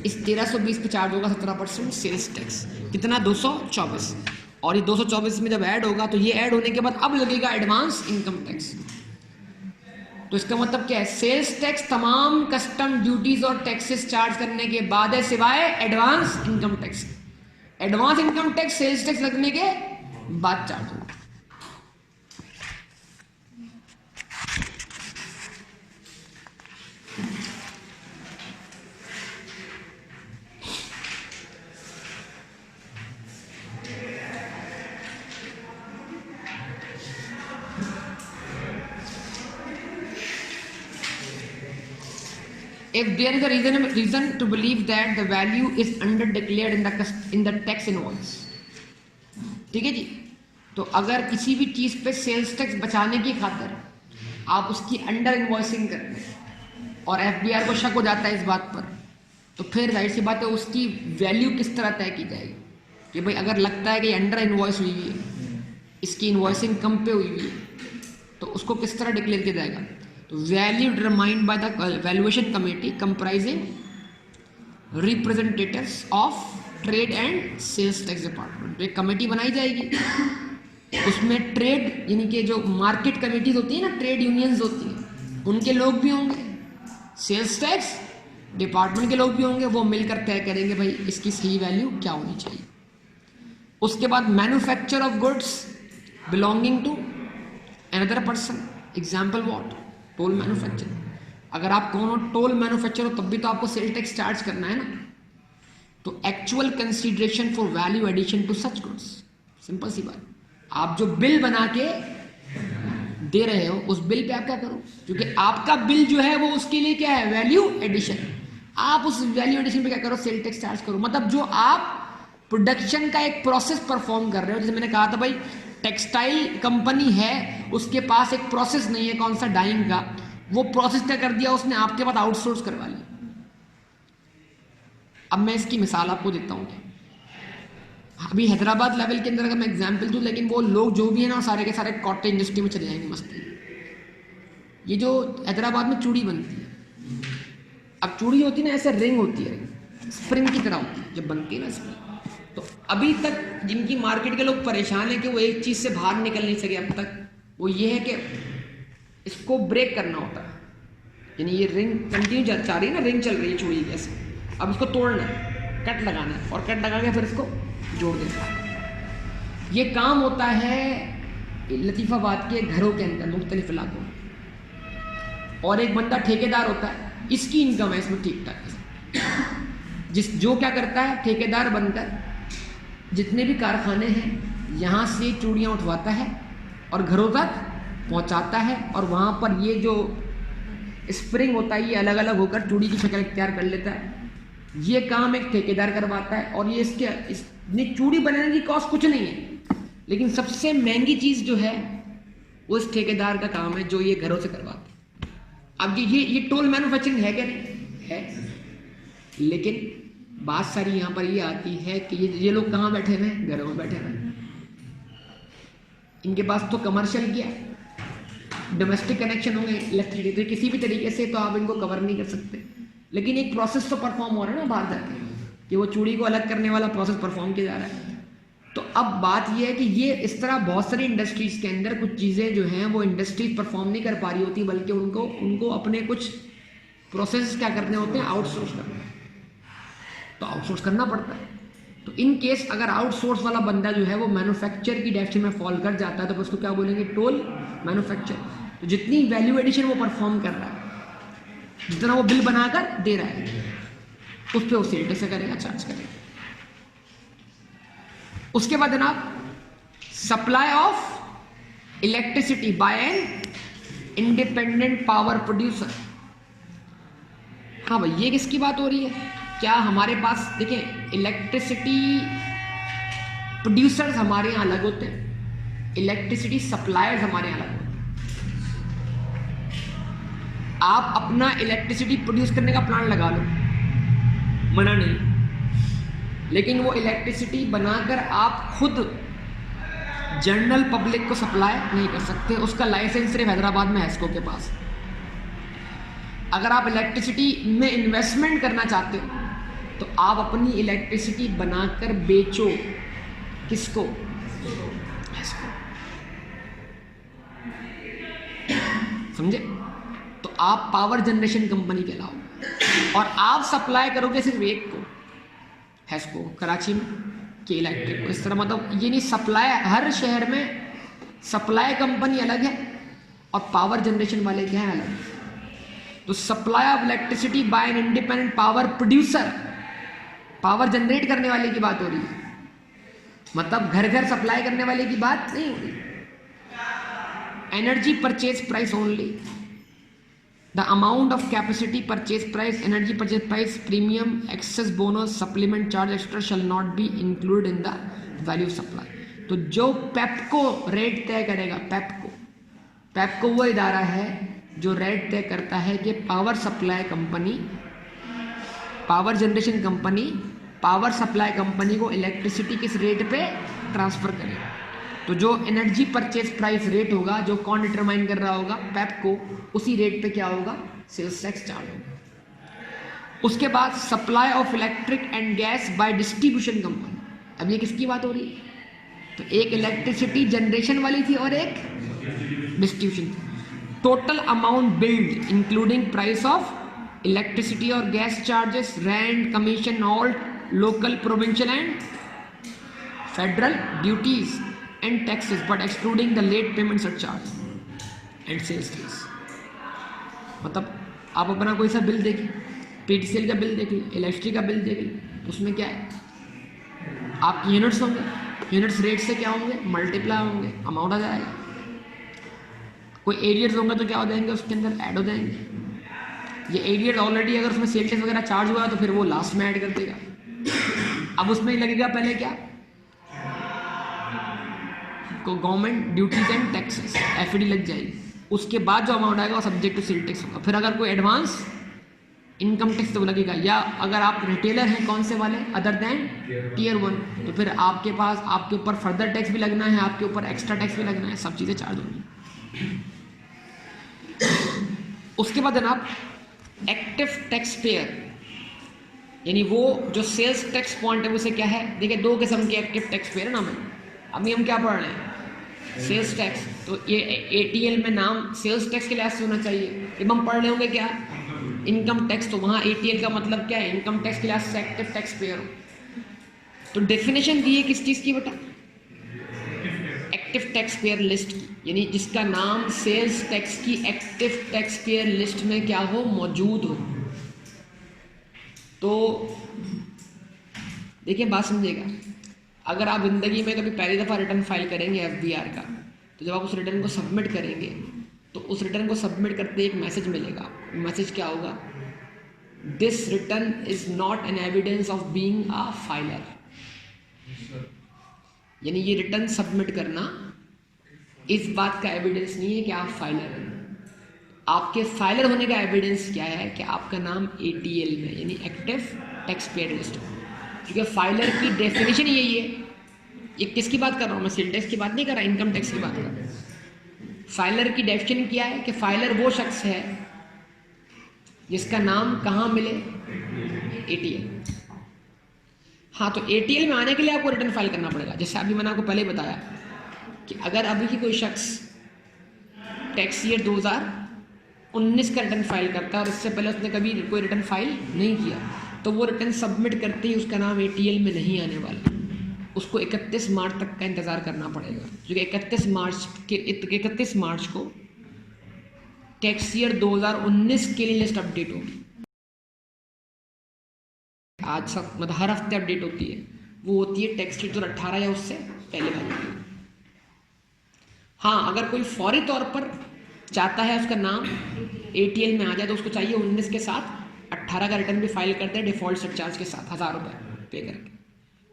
[SPEAKER 1] इस 1320 पे चार्ज होगा 17% सेल्स टैक्स, कितना 224, और ये 224 में जब ऐड होगा तो ये ऐड होने के बाद अब लगेगा एडवांस इनकम टैक्स। तो इसका मतलब क्या है, सेल्स टैक्स तमाम कस्टम ड्यूटीज और टैक्सेस चार्ज करने के बाद है सिवाय advance income tax. Advance income tax sales tax लगने के बाद चार्ज होगा। If there is a reason to believe that the value is under declared in the tax invoice, ठीक है जी, तो अगर किसी भी चीज पे सेल्स टैक्स बचाने की खातिर आप उसकी अंडर इन्वॉइसिंग करते हैं और एफबीआर को शक हो जाता है इस बात पर, तो फिर जाहिर सी बात है उसकी वैल्यू किस तरह तय की जाएगी कि भाई अगर लगता है कि अंडर इन्वॉइस हुई हुई है, इसकी इन्वॉइसिंग कम पे हुई हुई है, तो उसको किस तरह डिक्लेयर किया जाएगा। तो value determined by the valuation committee comprising representatives of trade and sales tax department. एक कमेटी बनाई जाएगी, उसमें ट्रेड यानी कि जो मार्केट कमेटीज होती है ना, ट्रेड यूनियंस होती हैं, उनके लोग भी होंगे, सेल्स टैक्स डिपार्टमेंट के लोग भी होंगे, वो मिलकर तय करेंगे भाई इसकी सही वैल्यू क्या होनी चाहिए। उसके बाद manufacture of goods belonging to another person, example what, toll manufacture. अगर आप कौन हो, टोल मैन्युफैक्चर हो, तब भी तो आपको सेल टैक्स चार्ज करना है ना। तो actual consideration for value addition to such goods, simple सी बात, आप जो बिल बना के दे रहे हो उस बिल पे आप क्या करो, क्योंकि आपका बिल जो है वो उसके लिए क्या है, वैल्यू एडिशन। आप उस वैल्यू एडिशन पे क्या करो, सेल टैक्स चार्ज करो। मतलब जो आप प्रोडक्शन का एक प्रोसेस परफॉर्म कर रहे हो, जैसे मैंने कहा था भाई टेक्सटाइल कंपनी है, उसके पास एक प्रोसेस नहीं है कौन सा डाइंग का, वो प्रोसेस क्या कर दिया उसने, आपके पास आउटसोर्स करवा लिया। अब मैं इसकी मिसाल आपको देता हूँ। अभी हैदराबाद लेवल के अंदर अगर मैं एग्जांपल दूं, लेकिन वो लोग जो भी है ना सारे के सारे कॉटेज इंडस्ट्री में चले जाएंगे मस्ती। ये जो हैदराबाद में चूड़ी बनती है, अब चूड़ी होती है ना ऐसे रिंग होती है, स्प्रिंग की तरह होती है जब बनती है ना स्प्रिंग। तो अभी तक जिनकी मार्केट के लोग परेशान हैं कि वो एक चीज़ से बाहर निकल नहीं सके अब तक, वो ये है कि इसको ब्रेक करना होता है। यानी ये रिंग कंटिन्यू चल रही है ना, रिंग चल रही है चूड़ी जैसे, अब इसको तोड़ना है, कट लगाना है, और कट लगा के फिर इसको जोड़ देना है। ये काम होता है लतीफ़ाबाद के घरों के अंदर मुख्तलिफ इलाकों में। और एक बंदा ठेकेदार होता है, इसकी इनकम है इसमें ठीक ठाक। जो क्या करता है, ठेकेदार बनकर जितने भी कारखाने हैं यहाँ से चूड़ियाँ उठवाता है और घरों तक पहुँचाता है, और वहाँ पर ये जो स्प्रिंग होता है ये अलग अलग होकर चूड़ी की शक्ल इख्तियार कर लेता है। ये काम एक ठेकेदार करवाता है, और ये इसने चूड़ी बनाने की कॉस्ट कुछ नहीं है, लेकिन सबसे महंगी चीज़ जो है वो इस ठेकेदार का काम है जो ये घरों से करवाता है। अब ये टोल मैन्युफैक्चरिंग है क्या, नहीं है, लेकिन बात सारी यहाँ पर ये आती है कि ये लोग कहाँ बैठे हुए हैं, घरों में बैठे हुए हैं। इनके पास तो कमर्शियल किया, डोमेस्टिक कनेक्शन होंगे, इलेक्ट्रिसिटी, तो किसी भी तरीके से तो आप इनको कवर नहीं कर सकते, लेकिन एक प्रोसेस तो परफॉर्म हो रहा है ना बाहर जाके, कि वो चूड़ी को अलग करने वाला प्रोसेस परफॉर्म किया जा रहा है। तो अब बात ये है कि ये इस तरह बहुत सारी इंडस्ट्रीज़ के अंदर कुछ चीज़ें जो हैं वो इंडस्ट्रीज परफॉर्म नहीं कर पा रही होती, बल्कि उनको अपने कुछ प्रोसेस क्या करने होते हैं, आउटसोर्स करने, तो आउटसोर्स करना पड़ता है। तो इन केस अगर आउटसोर्स वाला बंदा जो है वो मैन्युफैक्चर की डेफिनेशन में फॉल कर जाता है, तो उसको क्या बोलेंगे, टोल मैन्युफैक्चर। तो जितनी वैल्यू एडिशन वो परफॉर्म कर रहा है, जितना वो बिल बनाकर दे रहा है, उस पर वो सेल टैक्स करेगा, चार्ज करेगा। उसके बाद जनाब, supply of electricity bye an independent power producer. हाँ भाई, ये किसकी बात हो रही है, क्या हमारे पास देखिए इलेक्ट्रिसिटी प्रोड्यूसर्स हमारे यहाँ अलग होते हैं, इलेक्ट्रिसिटी सप्लायर्स हमारे यहाँ अलग होते हैं। आप अपना इलेक्ट्रिसिटी प्रोड्यूस करने का प्लान लगा लो, मना नहीं, लेकिन वो इलेक्ट्रिसिटी बनाकर आप खुद जनरल पब्लिक को सप्लाई नहीं कर सकते। उसका लाइसेंस सिर्फ हैदराबाद में हैस्को के पास। अगर आप इलेक्ट्रिसिटी में इन्वेस्टमेंट करना चाहते हो तो आप अपनी इलेक्ट्रिसिटी बनाकर बेचो, किसको? हैस्को। समझे? तो आप पावर जनरेशन कंपनी कहलाओ और आप सप्लाई करोगे सिर्फ एक को, हैस्को कराची में, के इलेक्ट्रिक को। इस तरह मतलब ये नहीं, सप्लाई हर शहर में सप्लाई कंपनी अलग है और पावर जनरेशन वाले क्या है अलग। तो supply of electricity bye an independent power producer, power generate करने वाले की बात हो रही है, मतलब घर घर सप्लाई करने वाले की बात नहीं हो रही। Energy purchase price only, the amount of capacity purchase price, energy purchase price, premium, excess bonus, supplement charge extra shall not be included in the value supply. तो जो पेप्को रेट तय करेगा, पेप्को वो इदारा है जो रेट तय करता है कि power supply company, power generation company power supply company को इलेक्ट्रिसिटी किस रेट पे ट्रांसफर करे। तो जो एनर्जी परचेज प्राइस रेट होगा, जो कौन डिटरमाइन कर रहा होगा? पेप्को। उसी रेट पे क्या होगा? सेल्स टैक्स चार्ज होगा। उसके बाद supply of electric and gas by distribution company. अब ये किसकी बात हो रही है? तो एक इलेक्ट्रिसिटी जनरेशन वाली थी और एक डिस्ट्रीब्यूशन थी। Total amount billed including price of electricity और gas charges, rent, commission, all local, provincial and federal duties and taxes but excluding the late payment surcharge and sales fees। मतलब आप अपना कोई सा बिल देखिए, पीटीसीएल का बिल देख लीजिए, इलेक्ट्रिसिटी का बिल देख लीजिए, उसमें क्या है? आपकी यूनिट्स होंगे, यूनिट्स रेट से क्या होंगे? मल्टीप्लाई होंगे, अमाउंट आ जाएगा। कोई एरियर्स होंगे तो क्या हो जाएंगे? उसके अंदर ऐड हो जाएंगे। ये एरियर ऑलरेडी अगर उसमें सेल टैक्स वगैरह चार्ज हुआ तो फिर वो लास्ट में ऐड कर देगा। अब उसमें लगेगा पहले क्या? को government duties and taxes, FD लग जाएगी। उसके बाद जो अमाउंट आएगा वो सब्जेक्ट टू सेल टैक्स होगा। फिर अगर कोई एडवांस इनकम टैक्स तो लगेगा, या अगर आप रिटेलर हैं कौन से वाले अदर देन टीयर 1 तो फिर आपके पास आपके ऊपर फर्दर टैक्स भी लगना है, आपके ऊपर एक्स्ट्रा टैक्स भी लगना है, सब चीज़ें चार्ज होंगी। उसके बाद जनाब एक्टिव टैक्स पेयर, यानी वो जो सेल्स टैक्स पॉइंट है उसे क्या है? देखिए दो किस्म के एक्टिव टैक्स पेयर है ना। मैं अभी हम क्या पढ़ रहे हैं? Sales tax. तो ये एटीएल में नाम सेल्स टैक्स के लिहाज से होना चाहिए। जब हम पढ़ रहे होंगे क्या? इनकम टैक्स, तो वहाँ एटीएल का मतलब क्या है? इनकम टैक्स के लिहाज से एक्टिव टैक्स पेयर हो। तो डेफिनेशन दी है किस चीज़ की बेटा? एक्टिव टैक्स पेयर लिस्ट की, यानी जिसका नाम सेल्स टैक्स की एक्टिव टैक्स पेयर लिस्ट में क्या हो? मौजूद हो। तो देखिए बात समझिएगा, अगर आप ज़िंदगी में कभी पहली दफ़ा रिटर्न फाइल करेंगे एफबीआर का, तो जब आप उस रिटर्न को सबमिट करेंगे तो उस रिटर्न को सबमिट करते एक मैसेज मिलेगा। मैसेज क्या होगा? This return is not an evidence of being a filer. यानी ये रिटर्न सबमिट करना इस बात का एविडेंस नहीं है कि आप फाइलर हैं। आपके फाइलर होने का एविडेंस क्या है? कि आपका नाम एटीएल में, यानी एक्टिव टैक्स पेयर लिस्ट में। क्योंकि फाइलर की डेफिनेशन यही है। ये किसकी बात कर रहा हूँ मैं? सेल टैक्स की बात नहीं कर रहा, इनकम टैक्स की बात कर रहा हूँ। फाइलर की डेफिनेशन क्या है? कि फाइलर वो शख्स है जिसका नाम कहाँ मिले? एटीएल। हाँ, तो एटीएल में आने के लिए आपको रिटर्न फाइल करना पड़ेगा। जैसे अभी मैंने आपको पहले बताया कि अगर अभी की कोई शख्स टैक्स ईयर 2019 का रिटर्न फाइल करता है और इससे पहले उसने कभी कोई रिटर्न फाइल नहीं किया, तो वो रिटर्न सबमिट करते ही उसका नाम एटीएल में नहीं आने वाला। उसको 31 मार्च तक का इंतज़ार करना पड़ेगा, क्योंकि 31 मार्च को टैक्स ईयर 2019 के लिए लिस्ट अपडेट होगी। आज सब मतलब हर हफ्ते अपडेट होती है। वो होती है टैक्स ईयर 2018 या उससे पहले वाली। हाँ, अगर कोई फौरी तौर पर चाहता है उसका नाम एटीएल में आ जाए तो उसको चाहिए 19 के साथ 18 का रिटर्न भी फाइल करते हैं डिफॉल्ट सरचार्ज के साथ 1000 रुपये पे करके,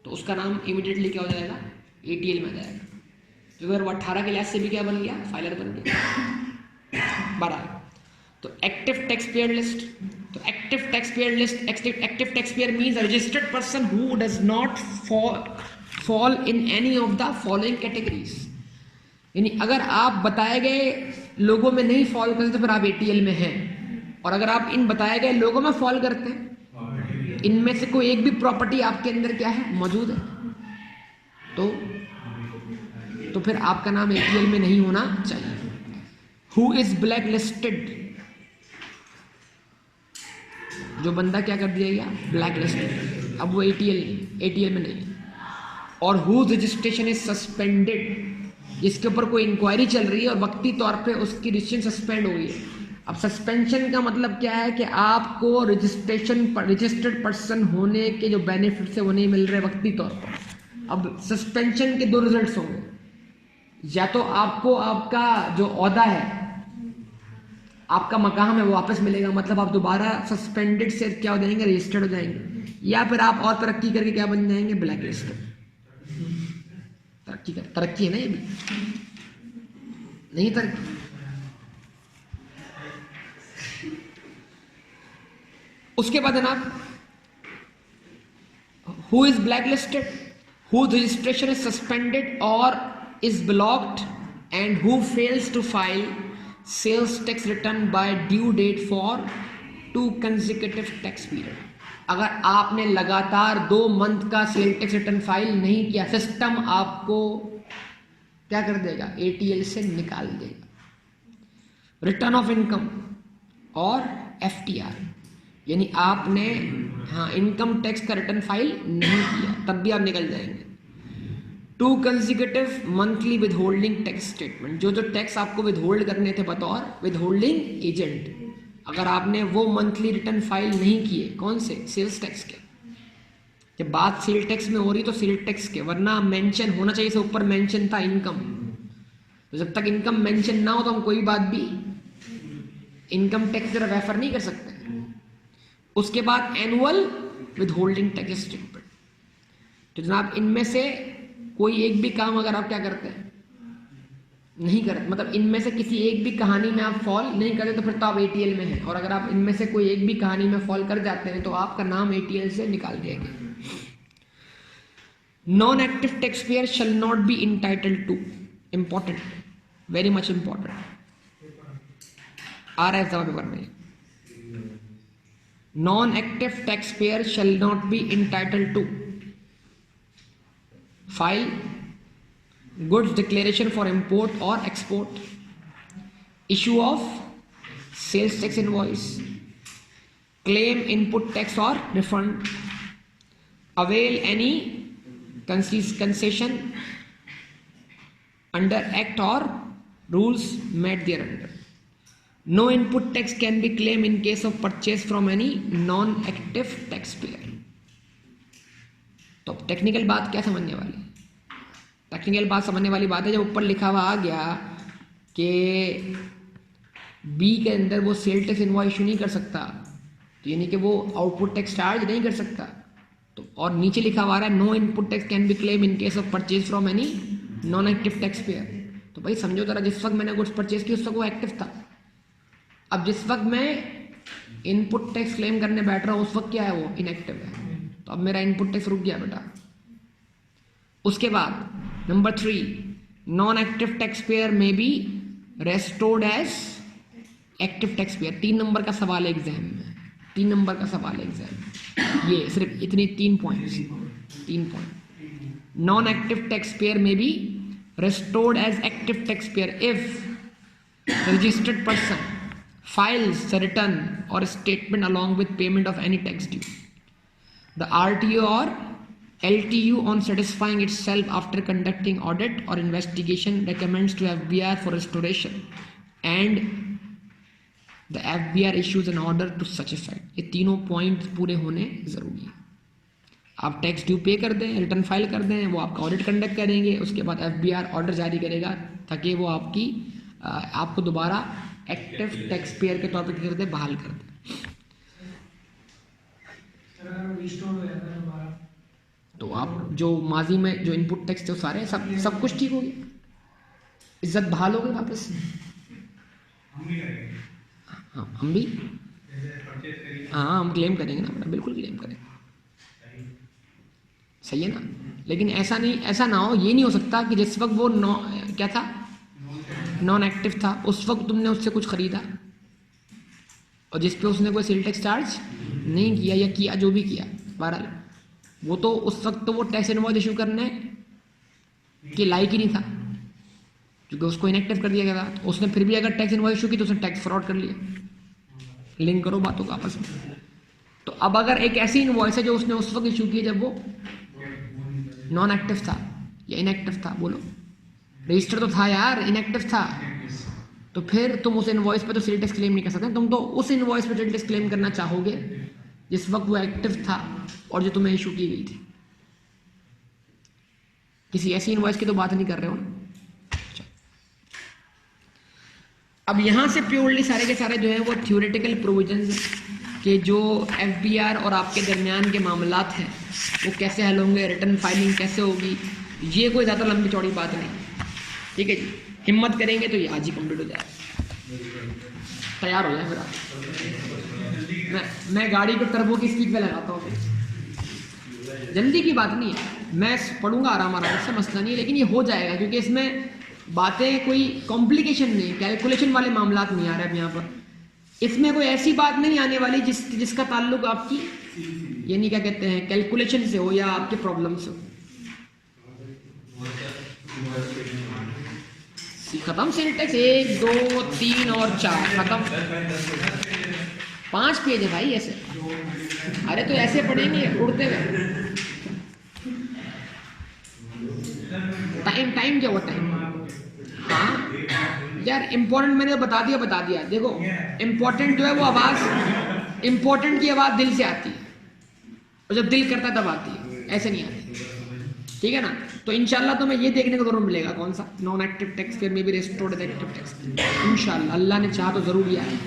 [SPEAKER 1] तो उसका नाम इमीडिएटली क्या हो जाएगा? ATL में आ जाएगा। तो अगर वो 18 के लिहाज से भी क्या बन गया, फाइलर बन गया। 12 तो एक्टिव टैक्स पेयर लिस्ट। तो active tax pair list, active tax pair means registered person who does not fall in any of the following categories. यानी अगर आप बताए गए लोगों में नहीं फॉल करते तो फिर आप ATL में हैं, और अगर आप इन बताए गए लोगों में फॉल करते हैं, इनमें से कोई एक भी प्रॉपर्टी आपके अंदर क्या है, मौजूद है, तो फिर आपका नाम ATL में नहीं होना चाहिए। हु इज ब्लैक लिस्टेड, जो बंदा क्या कर दिया गया, ब्लैक लिस्टेड, अब वो ATL में नहीं है। और हुज रजिस्ट्रेशन इज सस्पेंडेड, जिसके ऊपर कोई इंक्वायरी चल रही है और वक्ती तौर पे उसकी रजिस्ट्रेशन सस्पेंड हो गई है। अब सस्पेंशन का मतलब क्या है कि आपको रजिस्टर्ड पर्सन होने के जो बेनिफिट्स है वो नहीं मिल रहे वक्ती तौर पर। अब सस्पेंशन के 2 रिजल्ट्स होंगे, या तो आपको आपका जो ओहदा है, आपका मकाम है, वो वापस मिलेगा, मतलब आप दोबारा सस्पेंडेड से क्या हो जाएंगे, रजिस्टर्ड हो जाएंगे, या फिर आप और तरक्की करके क्या बन जाएंगे, ब्लैक लिस्टेड। तरक्की है ना, ये भी नहीं तरक्की। उसके बाद जनाब, who is black listed, whose registration is suspended or is blocked, and who fails to file sales tax return by due date for 2 consecutive tax period। अगर आपने लगातार 2 मंथ का सेल टैक्स रिटर्न फाइल नहीं किया, सिस्टम आपको क्या कर देगा, ATL से निकाल देगा। रिटर्न ऑफ इनकम और FTR, यानी आपने इनकम टैक्स का रिटर्न फाइल नहीं किया, तब भी आप निकल जाएंगे। 2 consecutive monthly with holding tax statement, जो टैक्स आपको विद होल्ड करने थे बतौर विद होल्डिंग एजेंट, अगर आपने वो मंथली रिटर्न फाइल नहीं किए, कौन से, सेल्स टैक्स के। जब बात सेल टैक्स में हो रही तो सेल टैक्स के, वरना मेंशन होना चाहिए, से ऊपर मेंशन था इनकम। तो जब तक इनकम मेंशन ना हो तो हम कोई बात भी इनकम टैक्स की तरफ रेफर नहीं कर सकते। उसके बाद annual with holding tax statement. तो जनाब इनमें से कोई एक भी काम अगर आप क्या करते हैं, नहीं करते, मतलब इनमें से किसी एक भी कहानी में आप फॉल नहीं करते तो फिर तो आप ATL में हैं, और अगर आप इनमें से कोई एक भी कहानी में फॉल कर जाते हैं तो आपका नाम ATL से निकाल दिया गया। Non active tax payer shall not be entitled to, important, very much important, आ रहा है जवाब पेपर में। Non-active taxpayer shall not be entitled to file goods declaration for import or export, issue of sales tax invoice, claim input tax or refund, avail any concession under act or rules made thereunder. No input tax can be claimed in case of purchase from any non-active taxpayer। तो टेक्निकल बात क्या समझने वाली, टेक्निकल बात समझने वाली बात है, जब ऊपर लिखा हुआ आ गया कि B के अंदर वो सेल टैक्स इनवॉइस इशू नहीं कर सकता, तो यानी कि वो आउटपुट टैक्स चार्ज नहीं कर सकता, तो और नीचे लिखा हुआ है no input tax can be claim in case of purchase from any non active tax payer. तो भाई समझो जरा, जिस वक्त मैंने गुड्स परचेज की उस वक्त वो एक्टिव था, अब जिस वक्त मैं इनपुट टैक्स क्लेम करने बैठ रहा हूं उस वक्त क्या है, वो इनएक्टिव है, तो अब मेरा इनपुट टैक्स रुक गया बेटा। उसके बाद number 3, non active tax payer may be restored as active tax payer. 3 number का सवाल है एग्जाम में, 3 नंबर का सवाल है एग्जाम में, ये सिर्फ इतनी 3 points, 3 point. Non active tax payer may B restored as active taxpayer if registered person files the return or statement along with payment of any tax due. The RTO or LTU on satisfying itself after conducting audit or investigation recommends to FBR for restoration and the FBR issues an order to such effect. ये तीनों पॉइंट पूरे होने जरूरी है। आप टैक्स ड्यू पे कर दें, रिटर्न फाइल कर दें, वो आपका ऑडिट कंडक्ट करेंगे, उसके बाद FBR ऑर्डर जारी करेगा ताकि वो आपको दोबारा एक्टिव टैक्स पेयर के तौर पर कर दे, बहाल कर दे। तो आप जो माजी में जो इनपुट टेक्स्ट थे वो सारे सब कुछ ठीक हो गया, इज्जत बहाल हो गई वापस। हाँ हम भी, हाँ हम क्लेम करेंगे ना बेटा, बिल्कुल क्लेम करेंगे, सही है ना। लेकिन ऐसा नहीं, ऐसा ना हो, ये नहीं हो सकता कि जिस वक्त वो क्या था, नॉन एक्टिव था, उस वक्त तुमने उससे कुछ खरीदा और जिस पे उसने कोई सेल टैक्स चार्ज नहीं किया या किया जो भी किया, बहरहाल वो तो उस वक्त तो वो टैक्स इनवॉइस इशू करने के लायक ही नहीं था क्योंकि उसको इनएक्टिव कर दिया गया था। तो उसने फिर भी अगर टैक्स इनवॉइस इशू की तो उसने टैक्स फ्रॉड कर लिया। लिंक करो बातों का आपस में। तो अब अगर एक ऐसी इनवॉइस है जो उसने उस वक्त इशू की जब वो नॉन एक्टिव था या इनएक्टिव था, बोलो, रजिस्टर तो था यार, इनएक्टिव था, तो फिर तुम उस इनवॉइस पे तो सेल टैक्स क्लेम नहीं कर सकते। तुम तो उस इनवॉइस पे सेल टैक्स क्लेम करना चाहोगे जिस वक्त वो एक्टिव था और जो तुम्हें इशू की गई थी। किसी ऐसी इनवॉइस की तो बात नहीं कर रहे हो ना। अब यहां से प्योरली सारे के सारे जो है वो थ्योरेटिकल प्रोविजंस के जो एफबीआर और आपके दरमियान के मामलात हैं वो कैसे हल होंगे, रिटर्न फाइलिंग कैसे होगी, ये कोई ज़्यादा लंबी चौड़ी बात नहीं, ठीक है जी। हिम्मत करेंगे तो ये आज ही कंप्लीट हो जाए, तैयार हो जाए फिर आप। मैं गाड़ी को टर्बो की स्पीड पे लगाता हूँ, जल्दी की बात नहीं है, मैं पढ़ूंगा आराम आराम से, मसला नहीं है, लेकिन ये हो जाएगा क्योंकि इसमें बातें कोई कॉम्प्लिकेशन नहीं, कैलकुलेशन वाले मामलात नहीं आ रहे अब यहाँ पर। इसमें कोई ऐसी बात नहीं आने वाली जिसका ताल्लुक आपकी यानी क्या कहते हैं कैलकुलेशन से हो या आपके प्रॉब्लम से हो। खत्म सेल टैक्स 1 2 3 और 4 खत्म, 5 पेज है भाई ऐसे। अरे तो ऐसे पढ़ेंगे उड़ते हुए। टाइम क्या हुआ टाइम? हाँ यार इम्पोर्टेंट मैंने बता दिया। देखो इम्पोर्टेंट जो है वो आवाज़, इम्पोर्टेंट की आवाज़ दिल से आती है और जब दिल करता है तब आती है, ऐसे नहीं आती, ठीक है ना। तो इंशाल्लाह तुम्हें ये देखने को जरूर मिलेगा कौन सा नॉन एक्टिव टैक्स, फिर may be restored active tax, इंशाल्लाह अल्लाह ने चाहा तो जरूर लिया है।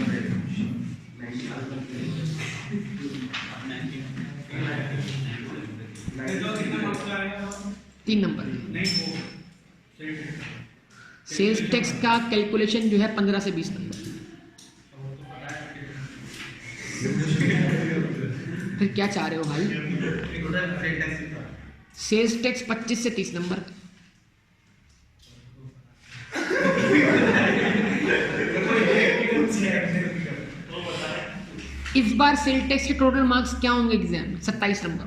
[SPEAKER 1] तीन नंबर सेल्स टैक्स का कैलकुलेशन जो है 15 से 20 नंबर। फिर क्या चाह रहे हो भाई? सेल्स टैक्स 25 से 30 नंबर। इस बार सेल टैक्स के टोटल मार्क्स क्या होंगे एग्जाम में? 27 नंबर।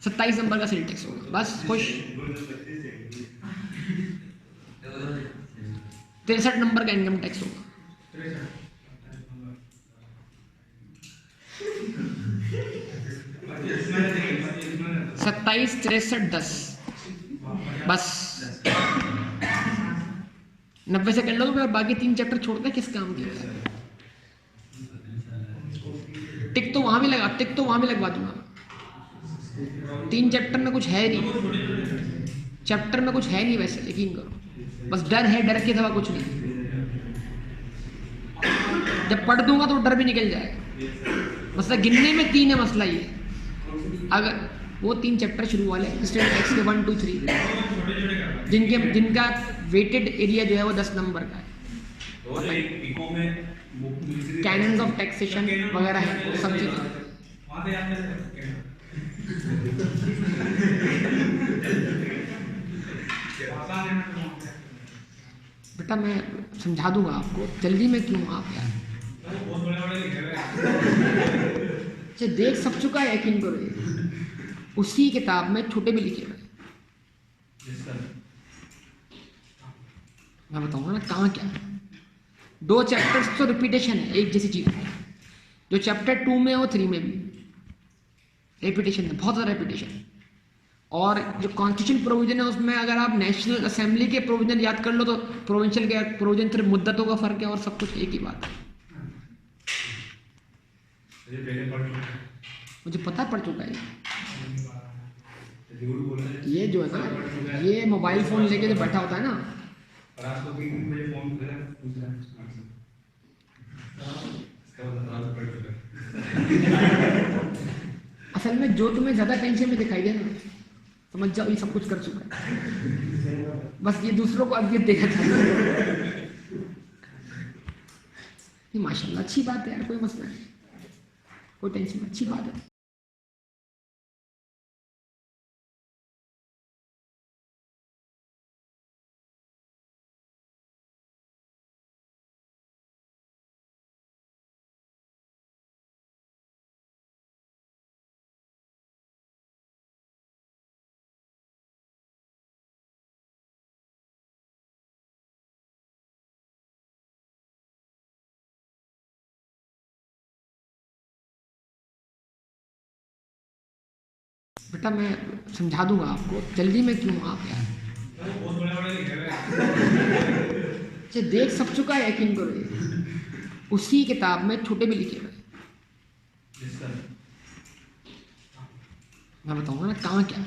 [SPEAKER 1] 27 नंबर का सेल टैक्स होगा, बस खुश। 63 नंबर का इनकम टैक्स होगा। 27 63 10 बस 90 से कर लो और बाकी 3 चैप्टर छोड़ते किस काम के? टिक तो वहां भी लगवा दूंगा। 3 चैप्टर में कुछ है नहीं, चैप्टर में कुछ है नहीं वैसे, यकीन करो, बस डर है, डर के सिवा कुछ नहीं। जब पढ़ दूंगा तो डर भी निकल जाएगा। मसला गिनने में 3 है, मसला ये अगर वो 3 चैप्टर शुरू वाले स्टेट टैक्स के 1 2 3 जिनका वेटेड एरिया जो है वो 10 नंबर का है, कैनन्स ऑफ टैक्सेशन वगैरह है, सब चीजें। बेटा मैं समझा दूंगा आपको, जल्दी में क्यों आप यार? अच्छा देख सब चुका है, यकीन करो, उसी किताब में छोटे भी लिखे हुए। मैं बताऊंगा ना कहाँ क्या। 2 चैप्टर्स तो रिपीटेशन है, एक जैसी चीज है। जो चैप्टर 2 में हो 3 में भी रेपिटेशन है, बहुत ज़्यादा रेपिटेशन। और जो कॉन्स्टिट्यूशन प्रोविजन है उसमें अगर आप नेशनल असेंबली के प्रोविजन याद कर लो तो प्रोविंशियल के प्रोविजन सिर्फ मुद्दतों का फर्क है और सब कुछ एक ही बात है। मुझे पता पड़ चुका है। ये जो है ना, ये मोबाइल फोन लेके जो बैठा होता है ना, असल में जो तुम्हें ज्यादा टेंशन में दिखाई दे ना, समझ जाओ ये सब कुछ कर चुका है, बस ये दूसरों को अवगत देखा था। ये माशाल्लाह अच्छी बात है यार, कोई मसला नहीं, कोई टेंशन नहीं, अच्छी बात है। बेटा मैं समझा दूंगा आपको, जल्दी में क्यों आप यार, देख सब चुका है, यकीन करो, उसी किताब में छोटे में लिखे हुए, मैं बताऊंगा ना कहाँ क्या है।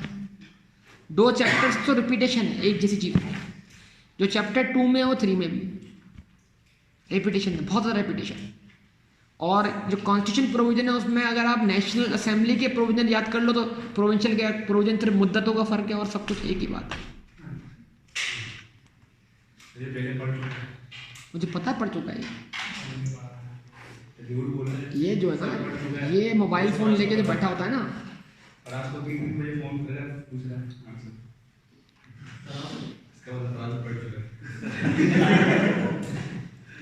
[SPEAKER 1] 2 चैप्टर्स तो रिपीटेशन है एक जैसी चीज, जो चैप्टर 2 में है वो 3 में भी रिपीटेशन है, बहुत ज़्यादा रिपीटेशन। और जो कॉन्स्टिट्यूशन प्रोविजन है उसमें अगर आप नेशनल असेंबली के प्रोविजन याद कर लो तो प्रोविंशियल के प्रोविजन सिर्फ मुद्दतों का फर्क है और सब कुछ एक ही बात है। मुझे पता पड़ चुका है ये जो है ना, ये मोबाइल फोन लेके जो बैठा होता है ना,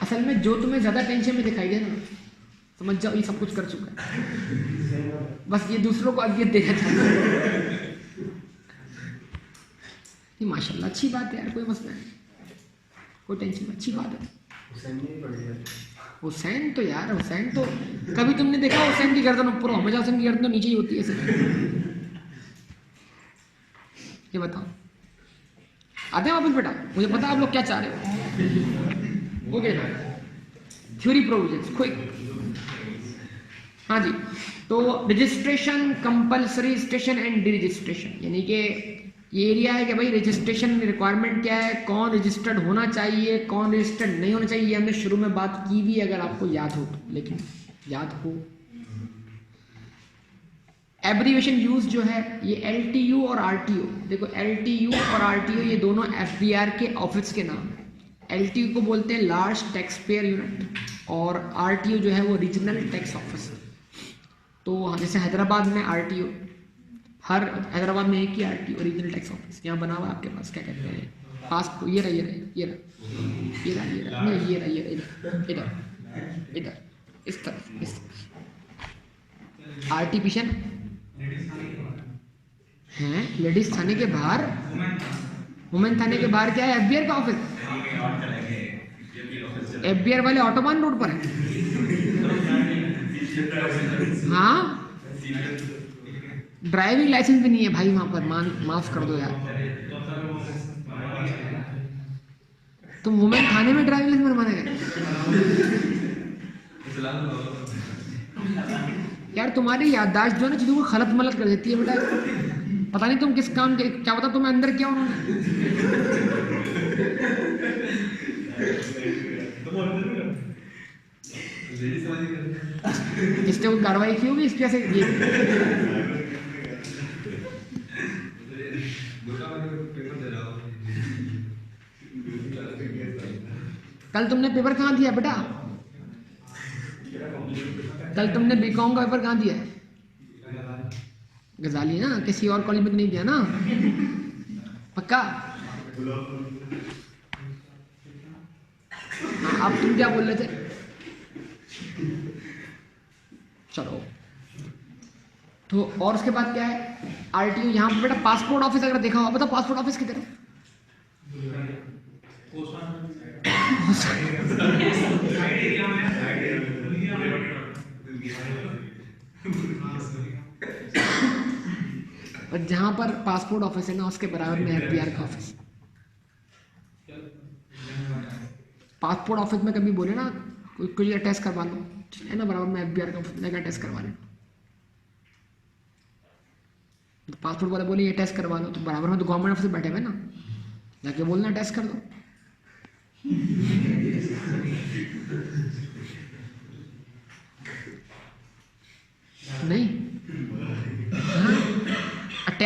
[SPEAKER 1] असल में जो तुम्हें ज्यादा टेंशन में दिखाई दे ना, समझ जाओ ये सब कुछ कर चुका है, बस ये दूसरों को अवगत देखा चाहता है। ये माशाल्लाह अच्छी बात है यार, कोई मसला नहीं, कोई टेंशन नहीं, अच्छी बात है। हुसैन तो यार, हुसैन तो कभी तुमने देखा हुसैन की गर्दन ऊपर, हमेशा हुसैन की गर्दन तो नीचे ही होती है ऐसे। ये बताओ, आते हैं वापस बेटा, मुझे पता आप लोग क्या चाह रहे हो। Okay theory provisions quick. हाँ जी, तो registration, compulsory registration and D registration, यानी कि ये एरिया है कि भाई रजिस्ट्रेशन रिक्वायरमेंट क्या है, कौन रजिस्टर्ड होना चाहिए, कौन रजिस्टर्ड नहीं होना चाहिए, ये हमने शुरू में बात की भी अगर आपको याद हो तो, लेकिन याद हो। एब्रीविएशन यूज जो है ये LTU और RTO, देखो LTU और RTO ये दोनों FBR के ऑफिस के नाम है। LTU को बोलते हैं लार्ज टैक्स पेयर यूनिट और RTO जो है वो रीजनल टैक्स ऑफिस। तो जैसे हैदराबाद में RTO, हर हैदराबाद में एक ही RTO रीजनल टैक्स ऑफिस यहाँ बना हुआ है आपके पास, क्या कहते हैं पास, ये रहा ये रहा ये रहा ये रहा ये रहा नहीं ये रहा ये रहा इधर इधर इस तरफ आर्टिफिशियल हैं, लेडीज थाने के बाहर, वुमेन थाने के बाहर क्या है, FBR का ऑफिस। FBR वाले ऑटोबान रोड पर है। हाँ ड्राइविंग लाइसेंस भी नहीं है भाई वहां पर, माफ कर दो यार, तुम वुमेन थाने में ड्राइविंग लाइसेंस बनवाने गए यार, तुम्हारी याददाश्त जो है ना चीजों को खलत मलत कर देती है बेटा, पता नहीं तुम किस काम के, क्या पता तुम्हें अंदर क्या उन्होंने। इसने कोई कार्रवाई की होगी इसकी वजह से ये कल तुमने पेपर कहाँ दिया बेटा, कल तुमने बीकॉम का पेपर कहाँ दिया है, गजाली ना, किसी और कॉलेज में नहीं दिया ना, पक्का। हाँ अब तुम क्या बोल रहे थे, चलो तो और उसके बाद क्या है RTO, यहाँ पे बेटा पासपोर्ट ऑफिस अगर देखा हो, बताओ पासपोर्ट ऑफिस किधर है, और जहां पर पासपोर्ट ऑफिस है ना उसके बराबर में FBR का ऑफिस। पासपोर्ट ऑफिस में कभी बोले ना कोई टेस्ट करवा लो है ना, बराबर में FBR का ऑफिस जाकर टेस्ट करवा लेना, तो पासपोर्ट वाले बोले ये टेस्ट करवा लो, तो बराबर में तो गवर्नमेंट ऑफिस बैठे हुए ना, जाके बोलना टेस्ट कर दो।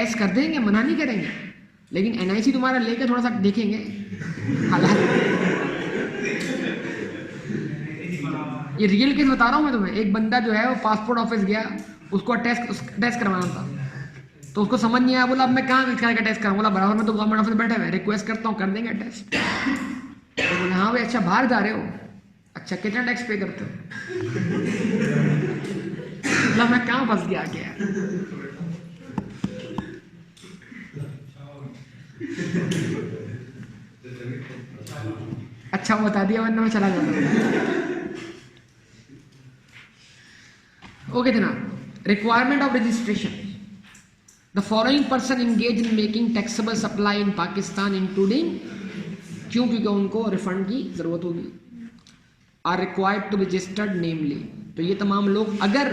[SPEAKER 1] टेस्ट कर देंगे, मना नहीं करेंगे, लेकिन एनआईसी तुम्हारा लेके थोड़ा सा देखेंगे हालात। ये रियल केस बता रहा हूँ मैं तुम्हें। एक बंदा जो है वो पासपोर्ट ऑफिस गया, उसको टेस्ट करवाना था, तो उसको समझ नहीं आया, बोला अब मैं कहाँ का टेस्ट कराऊँ? बोला बराबर में तो गवर्नमेंट ऑफिस बैठे हुए, रिक्वेस्ट करता हूँ कर देंगे टेस्ट। तो बोले हाँ भाई, अच्छा बाहर जा रहे हो, अच्छा कितना टैक्स पे करते हो? बोला मैं कहाँ फंस गया क्या? अच्छा बता दिया, वरना मैं चला जाता। ओके जनाब, requirement of registration. The following person engage in making taxable supply in Pakistan including, क्यों? क्योंकि उनको रिफंड की जरूरत होगी। आर रिक्वायर्ड टू रजिस्टर्ड नेमली, तो ये तमाम लोग अगर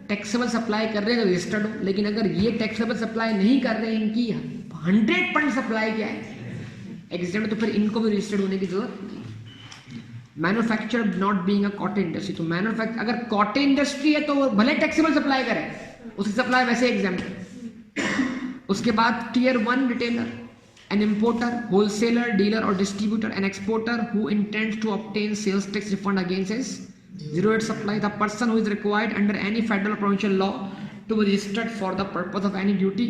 [SPEAKER 1] टैक्सेबल सप्लाई कर रहे हैं तो रजिस्टर्ड हो, लेकिन अगर ये टैक्सेबल सप्लाई नहीं कर रहे हैं, इनकी 100% सप्लाई क्या है एग्जिस्टेंट, तो फिर इनको भी रजिस्टर्ड होने की जरूरत नहीं। Manufacture not being a cotton industry, तो मैन्युफैक्चर अगर कॉटन इंडस्ट्री है तो वो भले टैक्सेबल सप्लाई करे, उसकी सप्लाई वैसे एग्जाम्प्ट है। उसके बाद tier 1 retailer, an importer, wholesaler, dealer or distributor, an exporter who intends to obtain sales tax refund against his zero rate supply, the person who is required under any federal or provincial law to be registered for the purpose of any duty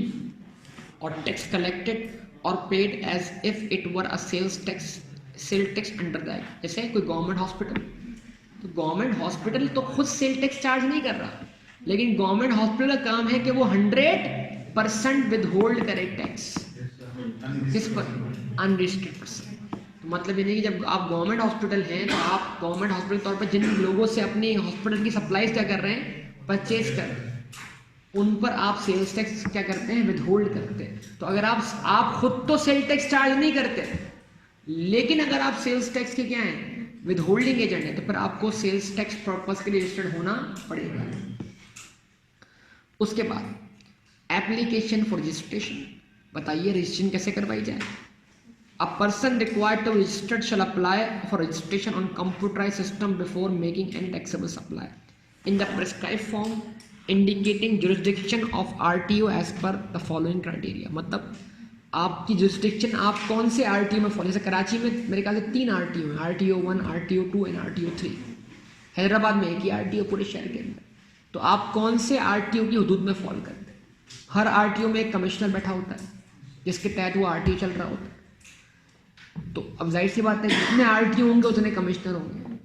[SPEAKER 1] or tax collected or paid as if it were a sales tax under the act. जैसे कोई गवर्नमेंट हॉस्पिटल, तो गवर्नमेंट हॉस्पिटल तो खुद सेल टैक्स चार्ज नहीं कर रहा, लेकिन गवर्नमेंट हॉस्पिटल का काम है कि वो 100% विदहोल्ड करे टैक्स, किस पर? Unregistered person. तो मतलब ये नहीं कि जब आप गवर्नमेंट हॉस्पिटल हैं तो आप गवर्नमेंट हॉस्पिटल के तौर पर जिन लोगों से अपनी हॉस्पिटल की सप्लाईज क्या कर रहे हैं, परचेज कर रहे हैं, उन पर आप सेल्स टैक्स क्या करते हैं, विदहोल्ड करते हैं। तो अगर आप खुद तो सेल टैक्स चार्ज नहीं करते, लेकिन अगर आप सेल्स टैक्स के क्या हैं, विदहोल्डिंग एजेंट है, तो फिर आपको सेल्स टैक्स पर्पस के लिए रजिस्टर्ड होना पड़ेगा। उसके बाद एप्लीकेशन फॉर रजिस्ट्रेशन, बताइए रजिस्ट्रेशन कैसे करवाई जाए। A person required to registered shall apply for registration on computerised system before making any taxable supply in the prescribed form indicating jurisdiction of RTO as per the following criteria. मतलब आपकी जुरिस्डिक्शन आप कौन से आरटीओ में फॉलो, जैसे कराची में मेरे ख्याल से 3 आरटीओ हैं, RTO 1, RTO 2 and RTO 3। Hyderabad में एक ही आरटीओ पूरे शहर के अंदर। तो आप कौन से आरटीओ की हदूद में फॉलो करते हैं? हर आरटीओ में एक कमिश्नर बैठा होता है जिसके तहत वो आरटीओ चल रहा होता है। तो अब जाहिर सी बात है जितने आरटीओ होंगे उतने कमिश्नर होंगे,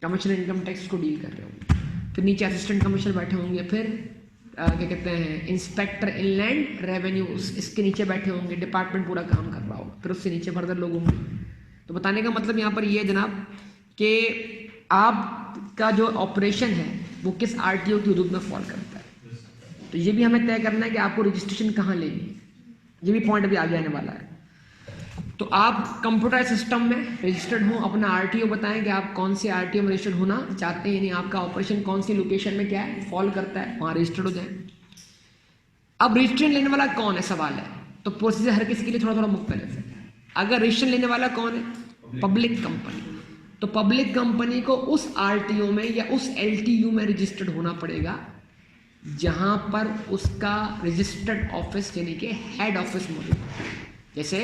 [SPEAKER 1] कमिश्नर इनकम टैक्स को डील कर रहे होंगे। फिर नीचे असिस्टेंट कमिश्नर बैठे होंगे, फिर क्या कहते हैं इंस्पेक्टर इनलैंड रेवेन्यू, इसके नीचे बैठे होंगे, डिपार्टमेंट पूरा काम कर रहा होगा, फिर उससे नीचे फर्दर लोग होंगे। तो बताने का मतलब यहाँ पर ये है जनाब कि आपका जो ऑपरेशन है वो किस आरटीओ की हदूद में फॉल करता है। तो ये भी हमें तय करना है कि आपको रजिस्ट्रेशन कहाँ लेनी है, ये भी पॉइंट अभी आगे आने वाला है। तो आप कंप्यूटर सिस्टम में रजिस्टर्ड हो, अपना आरटीओ बताएं कि आप कौन से आरटीओ में रजिस्टर्ड होना चाहते हैं, यानी आपका ऑपरेशन कौन सी लोकेशन में क्या है फॉल करता है, वहाँ रजिस्टर्ड हो जाए। अब रजिस्ट्रेशन लेने वाला कौन है सवाल है, तो प्रोसीजर हर किसी के लिए थोड़ा थोड़ा मुख्तलिफ है। अगर रजिस्ट्रेशन लेने वाला कौन है, पब्लिक कंपनी, तो पब्लिक कंपनी को उस आरटीओ में या उस एलटीयू में रजिस्टर्ड होना पड़ेगा जहां पर उसका रजिस्टर्ड ऑफिस यानी कि हेड ऑफिस मौजूद है। जैसे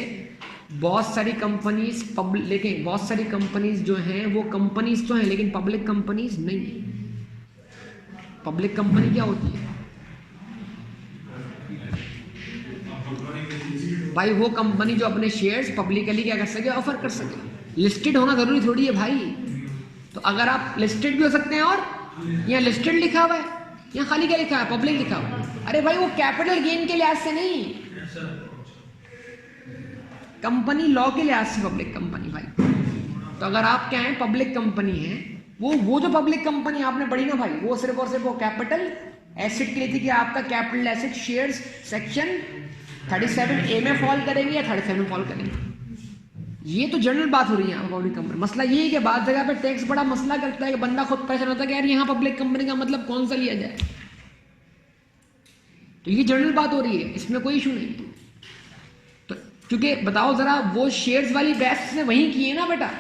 [SPEAKER 1] बहुत सारी कंपनीज पब्लिक, लेकिन बहुत सारी कंपनीज जो हैं वो कंपनीज तो हैं लेकिन पब्लिक कंपनीज नहीं है। पब्लिक कंपनी क्या होती है भाई? वो कंपनी जो अपने शेयर्स पब्लिकली क्या कर सके, ऑफर कर सके। लिस्टेड होना जरूरी थोड़ी है भाई। तो अगर आप लिस्टेड भी हो सकते हैं, और यहाँ लिस्टेड लिखा हुआ है, यहाँ खाली क्या लिखा है, पब्लिक लिखा हुआ है। अरे भाई वो कैपिटल गेन के लिहाज से नहीं, कंपनी लॉ के लिहाज से पब्लिक कंपनी भाई। तो अगर आप क्या है पब्लिक कंपनी है, वो जो पब्लिक कंपनी आपने पढ़ी ना भाई, वो सिर्फ और सिर्फ वो कैपिटल एसेट के लिए थी कि आपका capital asset shares section 37A में फॉल करेंगे या 37 में फॉल करेंगे। ये तो जनरल बात हो रही है पब्लिक कंपनी। मसला ये है कि बाद जगह पे टैक्स बड़ा मसला करता है कि बंदा खुद परेशान होता है कि यार यहाँ पब्लिक कंपनी का मतलब कौन सा लिया जाए। तो ये जनरल बात हो रही है, इसमें कोई इशू नहीं। तो क्योंकि बताओ जरा, वो शेयर्स वाली बहस ने वही की है ना बेटा,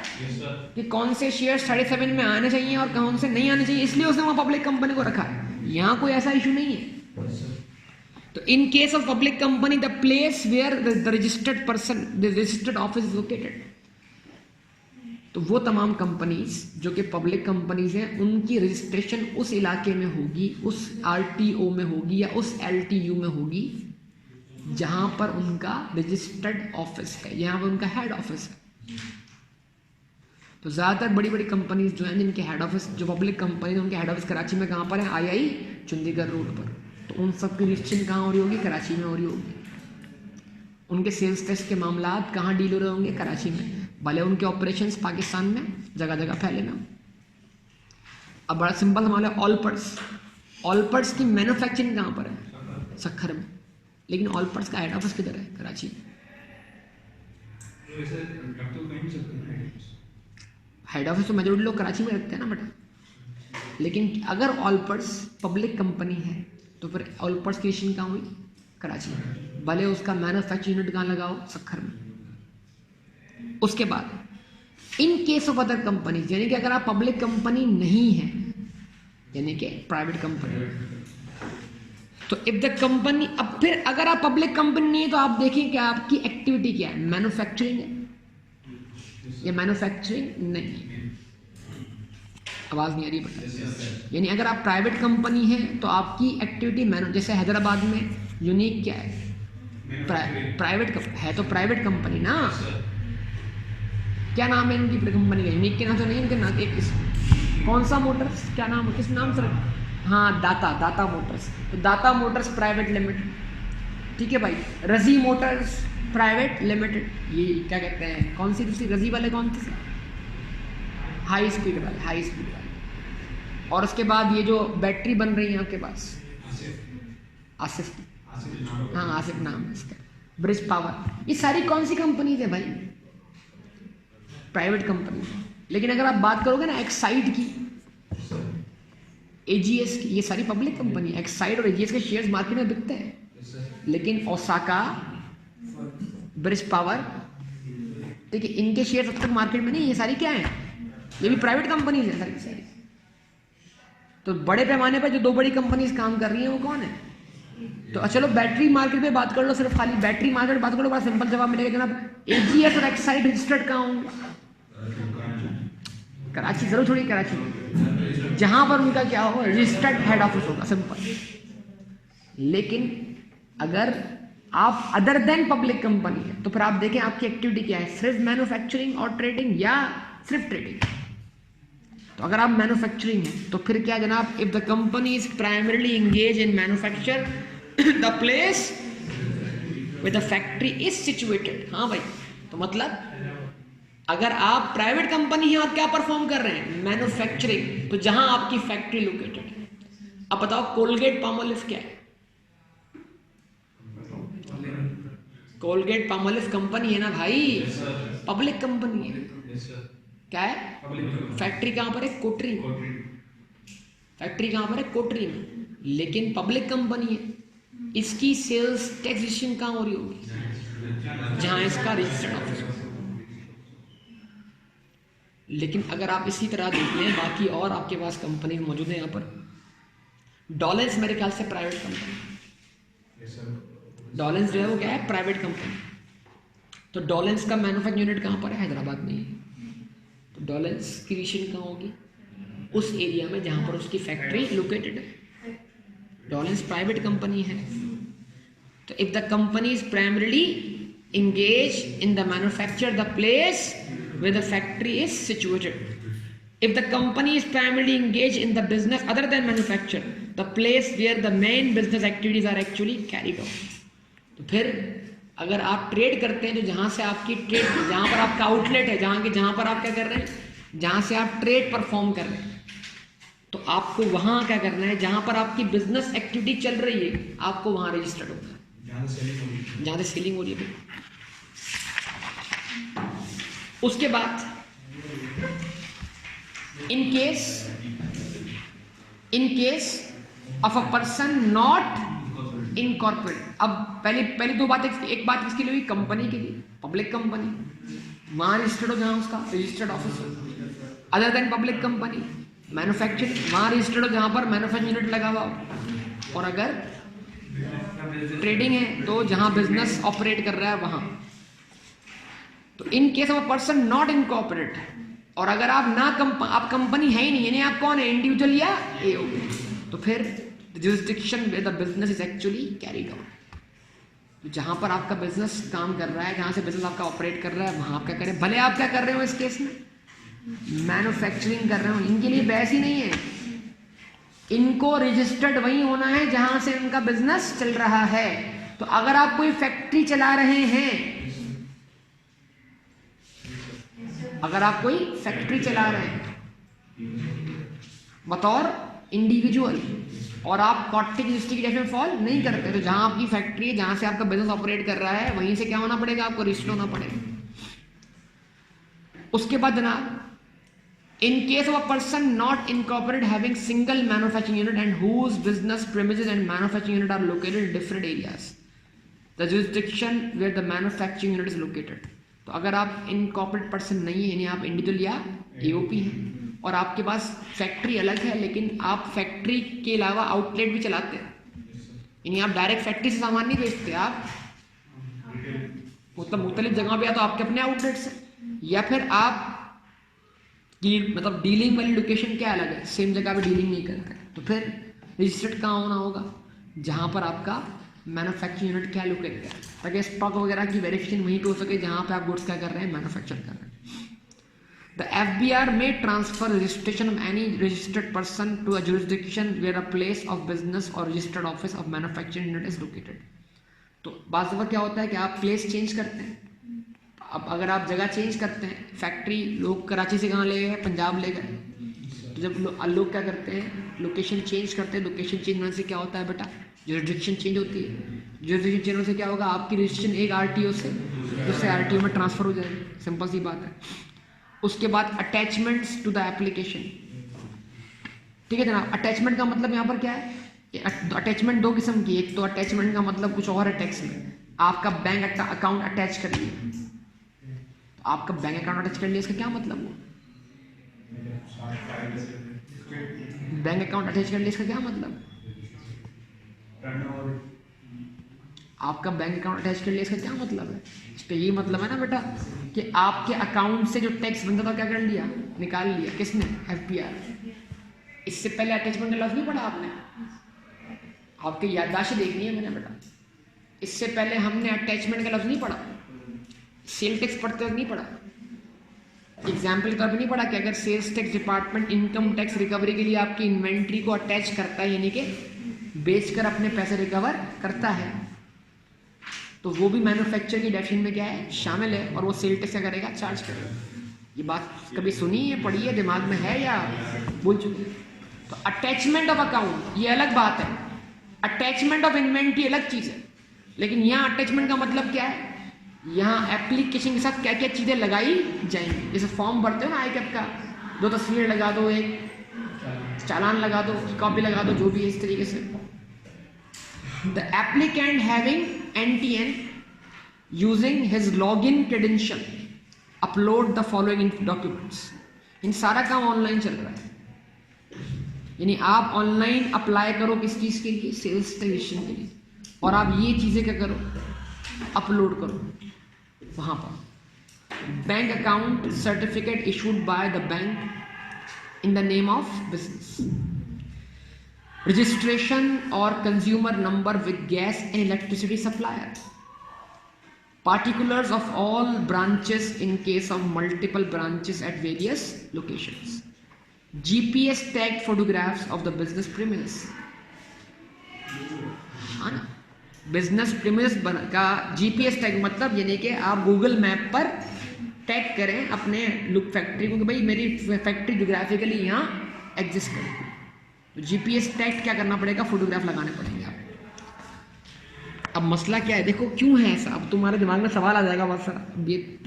[SPEAKER 1] कि कौन से शेयर्स 37 में आने चाहिए और कौन से नहीं आने चाहिए, इसलिए उसने वहाँ पब्लिक कंपनी को रखा है। यहाँ कोई ऐसा इशू नहीं है। तो in case of public company the place where the registered person the registered office is located, तो वो तमाम कंपनीज जो कि पब्लिक कंपनीज हैं उनकी रजिस्ट्रेशन उस इलाके में होगी, उस आरटीओ में होगी या उस एलटीयू में होगी जहां पर उनका रजिस्टर्ड ऑफिस है, जहां पर उनका हेड ऑफिस है। तो ज़्यादातर बड़ी बड़ी कंपनीज जो हैं जिनके हेड ऑफिस, जो पब्लिक कंपनी है उनके हेड ऑफिस कराची में कहाँ पर है, आई चंडीगढ़ रोड पर, तो उन सब की रजिस्ट्रेशन कहाँ हो रही होगी, कराची में हो रही होगी। उनके सेल्स टैक्स के मामला कहाँ डील हो रहे होंगे, कराची में, भले उनके ऑपरेशंस पाकिस्तान में जगह जगह फैले ना। अब बड़ा सिंपल हमारा ऑलपर्ट्स की मैन्युफैक्चरिंग कहाँ पर है, सक्खर में, लेकिन ऑलपर्ट्स का हेड ऑफिस किधर है, कराची में। हेड ऑफिस तो मेजॉरिटी लोग कराची में रखते हैं ना बेटा, लेकिन अगर ऑलपर्ट्स पब्लिक कंपनी है तो फिर ऑलपर्ट्स की रजिस्ट्रेशन कहाँ हुई, कराची में, भले उसका मैन्युफैक्चरिंग यूनिट कहाँ लगाओ, सक्खर में। उसके बाद in case of other company, यानी कि अगर आप पब्लिक कंपनी नहीं है, यानी कि प्राइवेट कंपनी, तो इफ द कंपनी, अब फिर अगर आप पब्लिक कंपनी नहीं है तो आप देखिए कि आपकी एक्टिविटी क्या है, मैन्युफैक्चरिंग है या मैन्युफैक्चरिंग नहीं है। आवाज नहीं आ रही बेटा। यानी अगर आप प्राइवेट कंपनी है तो आपकी एक्टिविटी जैसे हैदराबाद में यूनिक क्या है, प्राइवेट है, तो प्राइवेट कंपनी ना, क्या नाम है इनकी कंपनी का, यूनिक के नाम से नहीं, इनके नाम एक कौन सा मोटर्स, क्या नाम है, किस नाम से, हाँ दाता मोटर्स, तो दाता मोटर्स प्राइवेट लिमिटेड, ठीक है भाई। रजी मोटर्स प्राइवेट लिमिटेड, ये क्या कहते हैं, कौन सी दूसरी रजी वाले, कौन सी, हाई स्पीड वाले। और उसके बाद ये जो बैटरी बन रही है आपके पास, आसिफ, हाँ आसिफ नाम है इसका, ब्रिज पावर, ये सारी कौन सी कंपनीज है भाई, प्राइवेट कंपनी। लेकिन अगर आप बात करोगे ना एक्साइड की, एजीएस की, ये सारी पब्लिक कंपनी, एक्साइड और एजीएस के शेयर्स मार्केट में बिकते हैं, लेकिन ओसाका, ब्रिज पावर, ठीक है, इनके शेयर्स अब तक मार्केट में नहीं, ये सारी क्या है, ये भी प्राइवेट कंपनीज है सारी। तो बड़े पैमाने पर जो दो बड़ी कंपनीज काम कर रही हैं वो कौन है, तो चलो बैटरी मार्केट पे बात कर लो, सिर्फ खाली बैटरी मार्केट बात कर लो, बड़ा सिंपल जवाब मिलेगा जनाब, एजीएस और एक्साइड रजिस्टर्ड कहाँ होंगे, कराची, जरूर छोड़िए कराची में, जहां पर उनका क्या होगा, रजिस्टर्ड हेड ऑफिस होगा, सिंपल। लेकिन अगर आप अदर देन पब्लिक कंपनी है तो फिर आप देखें आपकी एक्टिविटी क्या है, सिर्फ मैन्युफैक्चरिंग और ट्रेडिंग या सिर्फ ट्रेडिंग। तो अगर आप मैन्युफैक्चरिंग है तो फिर क्या जनाब, if the company is primarily engage in manufacture the place with the factory is situated, हाँ भाई, तो मतलब अगर आप प्राइवेट कंपनी है और क्या परफॉर्म कर रहे हैं, मैन्युफैक्चरिंग, तो जहां आपकी फैक्ट्री लोकेटेड है। अब बताओ कोलगेट पामोलिव क्या है, कोलगेट पामोलिव कंपनी है ना भाई, पब्लिक कंपनी है, क्या है, फैक्ट्री कहां पर है, कोटरी में, फैक्ट्री कहां पर है, कोटरी में, लेकिन पब्लिक कंपनी है, इसकी सेल्स टैक्सेशन कहां हो रही होगी, जहां इसका रजिस्टर्ड ऑफिस। लेकिन अगर आप इसी तरह देख लें बाकी और आपके पास कंपनी मौजूद है, यहाँ पर डॉलेंस मेरे ख्याल से प्राइवेट कंपनी, डॉलेंस जो है वो क्या है, प्राइवेट कंपनी। तो डॉलेंस का मैन्युफैक्चरिंग यूनिट कहाँ पर है, हैदराबाद में ही है। तो डॉलेंस की रजिस्ट्रेशन कहाँ होगी, उस एरिया में जहाँ पर उसकी फैक्ट्री लोकेटेड है। डॉलेंस प्राइवेट कंपनी है। तो if the company is primarily engaged in the manufacture the place where the factory is situated. If the company is primarily engaged in the business other than manufacture, the place where the main business activities are actually carried out. तो फिर अगर आप ट्रेड करते हैं, तो जहाँ से आपकी ट्रेड, जहाँ पर आपका आउटलेट है, जहाँ पर आप क्या कर रहे हैं, जहाँ से आप ट्रेड परफॉर्म कर रहे हैं, तो आपको वहाँ क्या करना है, जहाँ पर आपकी बिजनेस एक्टिविटी चल रही है, आपको वहाँ रजिस्टर्ड होता है, जहाँ से सेलिंग हो रही है। उसके बाद in case of a person not incorporate, अब पहली दो बातें, एक बात किसके लिए हुई, कंपनी के लिए, पब्लिक कंपनी, वहां रजिस्टर्ड हो जहां उसका रजिस्टर्ड ऑफिस हो। Other than public company, manufacturing, वहां रजिस्टर्ड हो जहां पर मैन्युफैक्चरिंग यूनिट लगा हुआ हो। और अगर ट्रेडिंग है तो जहां बिजनेस ऑपरेट कर रहा है वहां। तो in case of a person not incorporate, और अगर आप आप कंपनी है ही नहीं, यानी आप कौन है, इंडिविजुअल या एओपी, तो फिर jurisdiction where the business is actually carried on, तो जहां पर आपका बिजनेस काम कर रहा है, जहां से बिजनेस आपका ऑपरेट कर रहा है, वहां आप क्या करें, भले आप क्या कर रहे हो इस केस में मैन्युफैक्चरिंग कर रहे हो, इनके लिए बहस ही नहीं है, इनको रजिस्टर्ड वही होना है जहां से इनका बिजनेस चल रहा है। तो अगर आप कोई फैक्ट्री चला रहे हैं, अगर आप कोई फैक्ट्री चला रहे हैं बतौर इंडिविजुअल और आप कॉर्टिक रजिस्ट्री की डेफिनेशन फॉल नहीं करते, तो जहां आपकी फैक्ट्री है, जहां से आपका बिजनेस ऑपरेट कर रहा है, वहीं से क्या होना पड़ेगा, आपको रजिस्टर होना पड़ेगा। उसके बाद जनाब, in case of a person not incorporated having single manufacturing unit and whose business premises and manufacturing unit are located in different areas, the jurisdiction where the manufacturing unit is located, तो अगर आप इनकॉर्पोरेट पर्सन नहीं है, यानी आप इंडिविजुअल या एओपी हैं और आपके पास फैक्ट्री अलग है, लेकिन आप फैक्ट्री के अलावा आउटलेट भी चलाते हैं, यानी आप डायरेक्ट फैक्ट्री से सामान नहीं बेचते, आप मतलब मुख्तलिफ जगह पे या तो आपके अपने आउटलेट्स हैं या फिर आप की मतलब डीलिंग वाली लोकेशन क्या अलग है, सेम जगह पे डीलिंग नहीं करते, तो फिर रजिस्टर्ड कहाँ होना होगा, जहाँ पर आपका मैन्युफैक्चरिंग यूनिट क्या लोकेटेड है, ताकि स्टॉक वगैरह की वेरिफिकेशन वहीं पे हो सके जहाँ पे आप गुड्स क्या कर रहे हैं, मैन्युफैक्चर कर रहे हैं। The FBR may transfer registration of any registered person to a jurisdiction where a place of business or registered office of manufacturing unit is located। तो बाज़ दफ़ा क्या होता है कि आप प्लेस चेंज करते हैं, अब अगर आप जगह चेंज करते हैं, फैक्ट्री लोग कराची से कहाँ ले गए, पंजाब ले गए, तो जब लोग क्या करते हैं, लोकेशन चेंज करते हैं, लोकेशन चेंज होने से क्या होता है बेटा, जुरिडिक्शन चेंज होती है, जुरिडिक्शन चेंज होने से क्या होगा, आपकी रजिस्ट्रेशन एक RTO से दूसरे RTO में ट्रांसफर हो जाएगी, सिंपल सी बात है। उसके बाद अटैचमेंट्स टू द एप्लीकेशन, ठीक है जनाब। अटैचमेंट का मतलब यहाँ पर क्या है, अटैचमेंट दो किस्म की, एक तो अटैचमेंट का मतलब कुछ और है, टैक्स में आपका बैंक अकाउंट अटैच कर लिया, तो आपका बैंक अकाउंट अटैच कर लिया, इसका क्या मतलब हुआ, बैंक अकाउंट अटैच कर लिया, इसका क्या मतलब, आपका बैंक अकाउंट अटैच कर लिया, इसका क्या मतलब है, इसका ये मतलब है ना बेटा कि आपके अकाउंट से जो टैक्स बनता था क्या कर लिया, निकाल लिया, किसने, FBR। इससे पहले अटैचमेंट का लफ्ज़ नहीं पढ़ा आपने, आपकी याददाश्त देखनी है मैंने बेटा, इससे पहले हमने अटैचमेंट का लफ्ज़ नहीं पढ़ा, सेल टैक्स पढ़ते वक्त नहीं पढ़ा, एग्जाम्पल के तौर पर नहीं पढ़ा कि अगर sales tax department income tax recovery के लिए आपकी इन्वेंट्री को अटैच करता है, यानी कि बेचकर अपने पैसे रिकवर करता है, तो वो भी मैन्युफैक्चर की डेफिनेशन में क्या है, शामिल है, और वो सेल टैक्स क्या करेगा, चार्ज करेगा। ये बात कभी सुनी है, पढ़ी है, दिमाग में है या भूल चुकी है। तो अटैचमेंट ऑफ अकाउंट ये अलग बात है, अटैचमेंट ऑफ इन्वेंट्री अलग चीज़ है, लेकिन यहाँ अटैचमेंट का मतलब क्या है, यहाँ एप्लीकेशन के साथ क्या क्या चीज़ें लगाई जाएंगी, जैसे फॉर्म भरते हो ना ICAP का, 2 तस्वीर लगा दो, एक चालान लगा दो, कॉपी लगा दो, जो भी है इस तरीके से। The applicant having NTN using his login credential upload the following documents। इन सारा काम ऑनलाइन चल रहा है, यानी आप ऑनलाइन अप्लाई करो किस चीज़ के लिए, सेल्स रजिस्ट्रेशन के लिए, और आप ये चीज़ें क्या करो, अपलोड करो वहाँ पर। Bank account certificate issued by the bank in the name of business, registration or consumer number with gas and electricity supplier, particulars of all branches in case of multiple branches at various locations, GPS tagged photographs of the business premises। हाँ ना, बिजनेस प्रीमिस का GPS टैग मतलब यानी कि आप गूगल मैप पर टैग करें अपने लुक फैक्ट्री को कि भाई मेरी फैक्ट्री जोग्राफिकली यहाँ एग्जिस्ट करे, तो GPS टैग क्या करना पड़ेगा, फोटोग्राफ लगाने पड़ेंगे आप। अब मसला क्या है, देखो क्यों है ऐसा, अब तुम्हारे दिमाग में सवाल आ जाएगा बहुत सारा, अब ये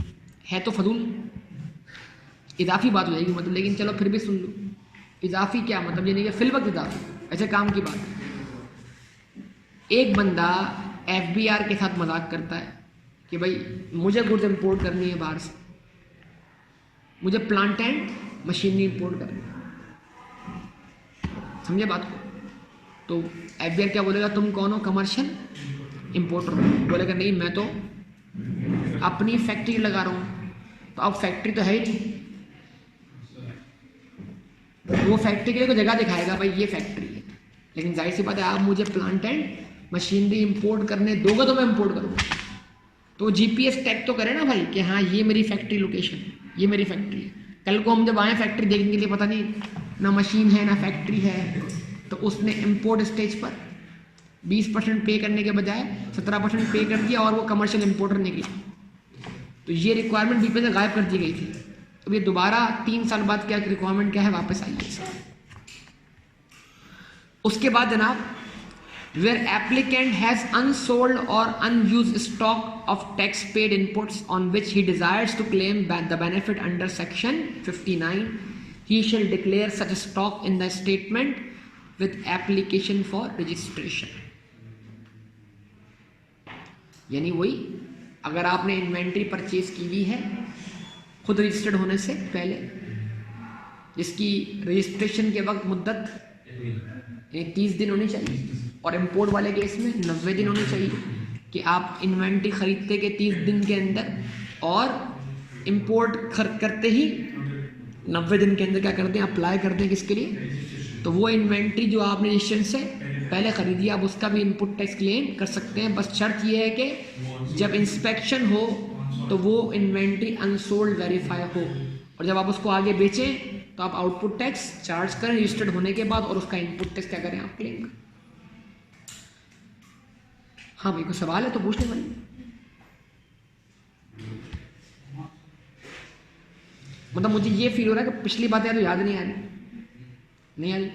[SPEAKER 1] है तो फजूल इजाफी बात हो जाएगी मतलब, लेकिन चलो फिर भी सुन लो। इजाफी क्या मतलब, यानी कि फिल वक्त इजाफी, ऐसे काम की बात है। एक बंदा FBR के साथ मजाक करता है कि भाई मुझे गुड्स इंपोर्ट करनी है बाहर से, मुझे प्लांट एंड मशीनरी इंपोर्ट करनी है, समझे बात को, तो FBR क्या बोलेगा, तुम कौन हो, कमर्शियल इम्पोर्टर बोलेगा नहीं मैं तो अपनी फैक्ट्री लगा रहा हूँ, तो अब फैक्ट्री तो है ही नहीं, वो फैक्ट्री के लिए कोई जगह दिखाएगा भाई ये फैक्ट्री है, लेकिन जाहिर सी बात है आप मुझे प्लांट एंड मशीनरी इंपोर्ट करने दोगे तो मैं इंपोर्ट करूँगा, तो जीपीएस टैग तो करे ना भाई कि हाँ ये मेरी फैक्ट्री लोकेशन है, ये मेरी फैक्ट्री है। कल को हम जब आए फैक्ट्री देखने के लिए पता नहीं ना मशीन है ना फैक्ट्री है, तो उसने इंपोर्ट स्टेज पर 20% पे करने के बजाय 17% पे कर दिया और वो कमर्शियल इंपोर्टर निकला, तो ये रिक्वायरमेंट बीपीए से गायब कर दी गई थी। तो ये दोबारा 3 साल बाद क्या रिक्वायरमेंट क्या है वापस आई है। उसके बाद जनाब where applicant has unsold or unused stock of tax paid inputs on which he desires to claim the benefit under section 59, he shall declare such stock in the statement with application for registration। यानी वही अगर आपने इन्वेंट्री परचेज की हुई है खुद रजिस्टर्ड होने से पहले, जिसकी रजिस्ट्रेशन के वक्त मुद्दत 30 दिन होनी चाहिए, और इंपोर्ट वाले केस में 90 दिन होने चाहिए कि आप इन्वेंट्री खरीदते के 30 दिन के अंदर और इंपोर्ट करते ही 90 दिन के अंदर क्या करते हैं अप्लाई करते हैं किसके लिए, तो वो इन्वेंट्री जो आपने रजिस्ट्रेशन से पहले खरीदी आप उसका भी इनपुट टैक्स क्लेम कर सकते हैं। बस शर्त ये है कि जब इंस्पेक्शन हो तो वो इन्वेंट्री अनसोल्ड वेरीफाई हो, और जब आप उसको आगे बेचें तो आप आउटपुट टैक्स चार्ज करें रजिस्टर्ड होने के बाद, और उसका इनपुट टैक्स क्या करें आप क्लेम करें। हाँ भाई कोई सवाल है तो पूछने वाली, मतलब मुझे ये फील हो रहा है कि पिछली बातें तो याद नहीं आ रही, नहीं आ रही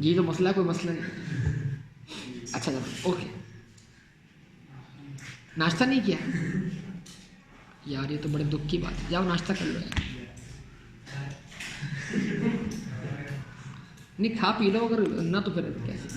[SPEAKER 1] जी, तो मसला कोई मसला नहीं। अच्छा चलो ओके, नाश्ता नहीं किया यार, ये तो बड़े दुख की बात है, जाओ नाश्ता कर लो यार, नहीं खा पी लो, अगर ना तो फिर कैसे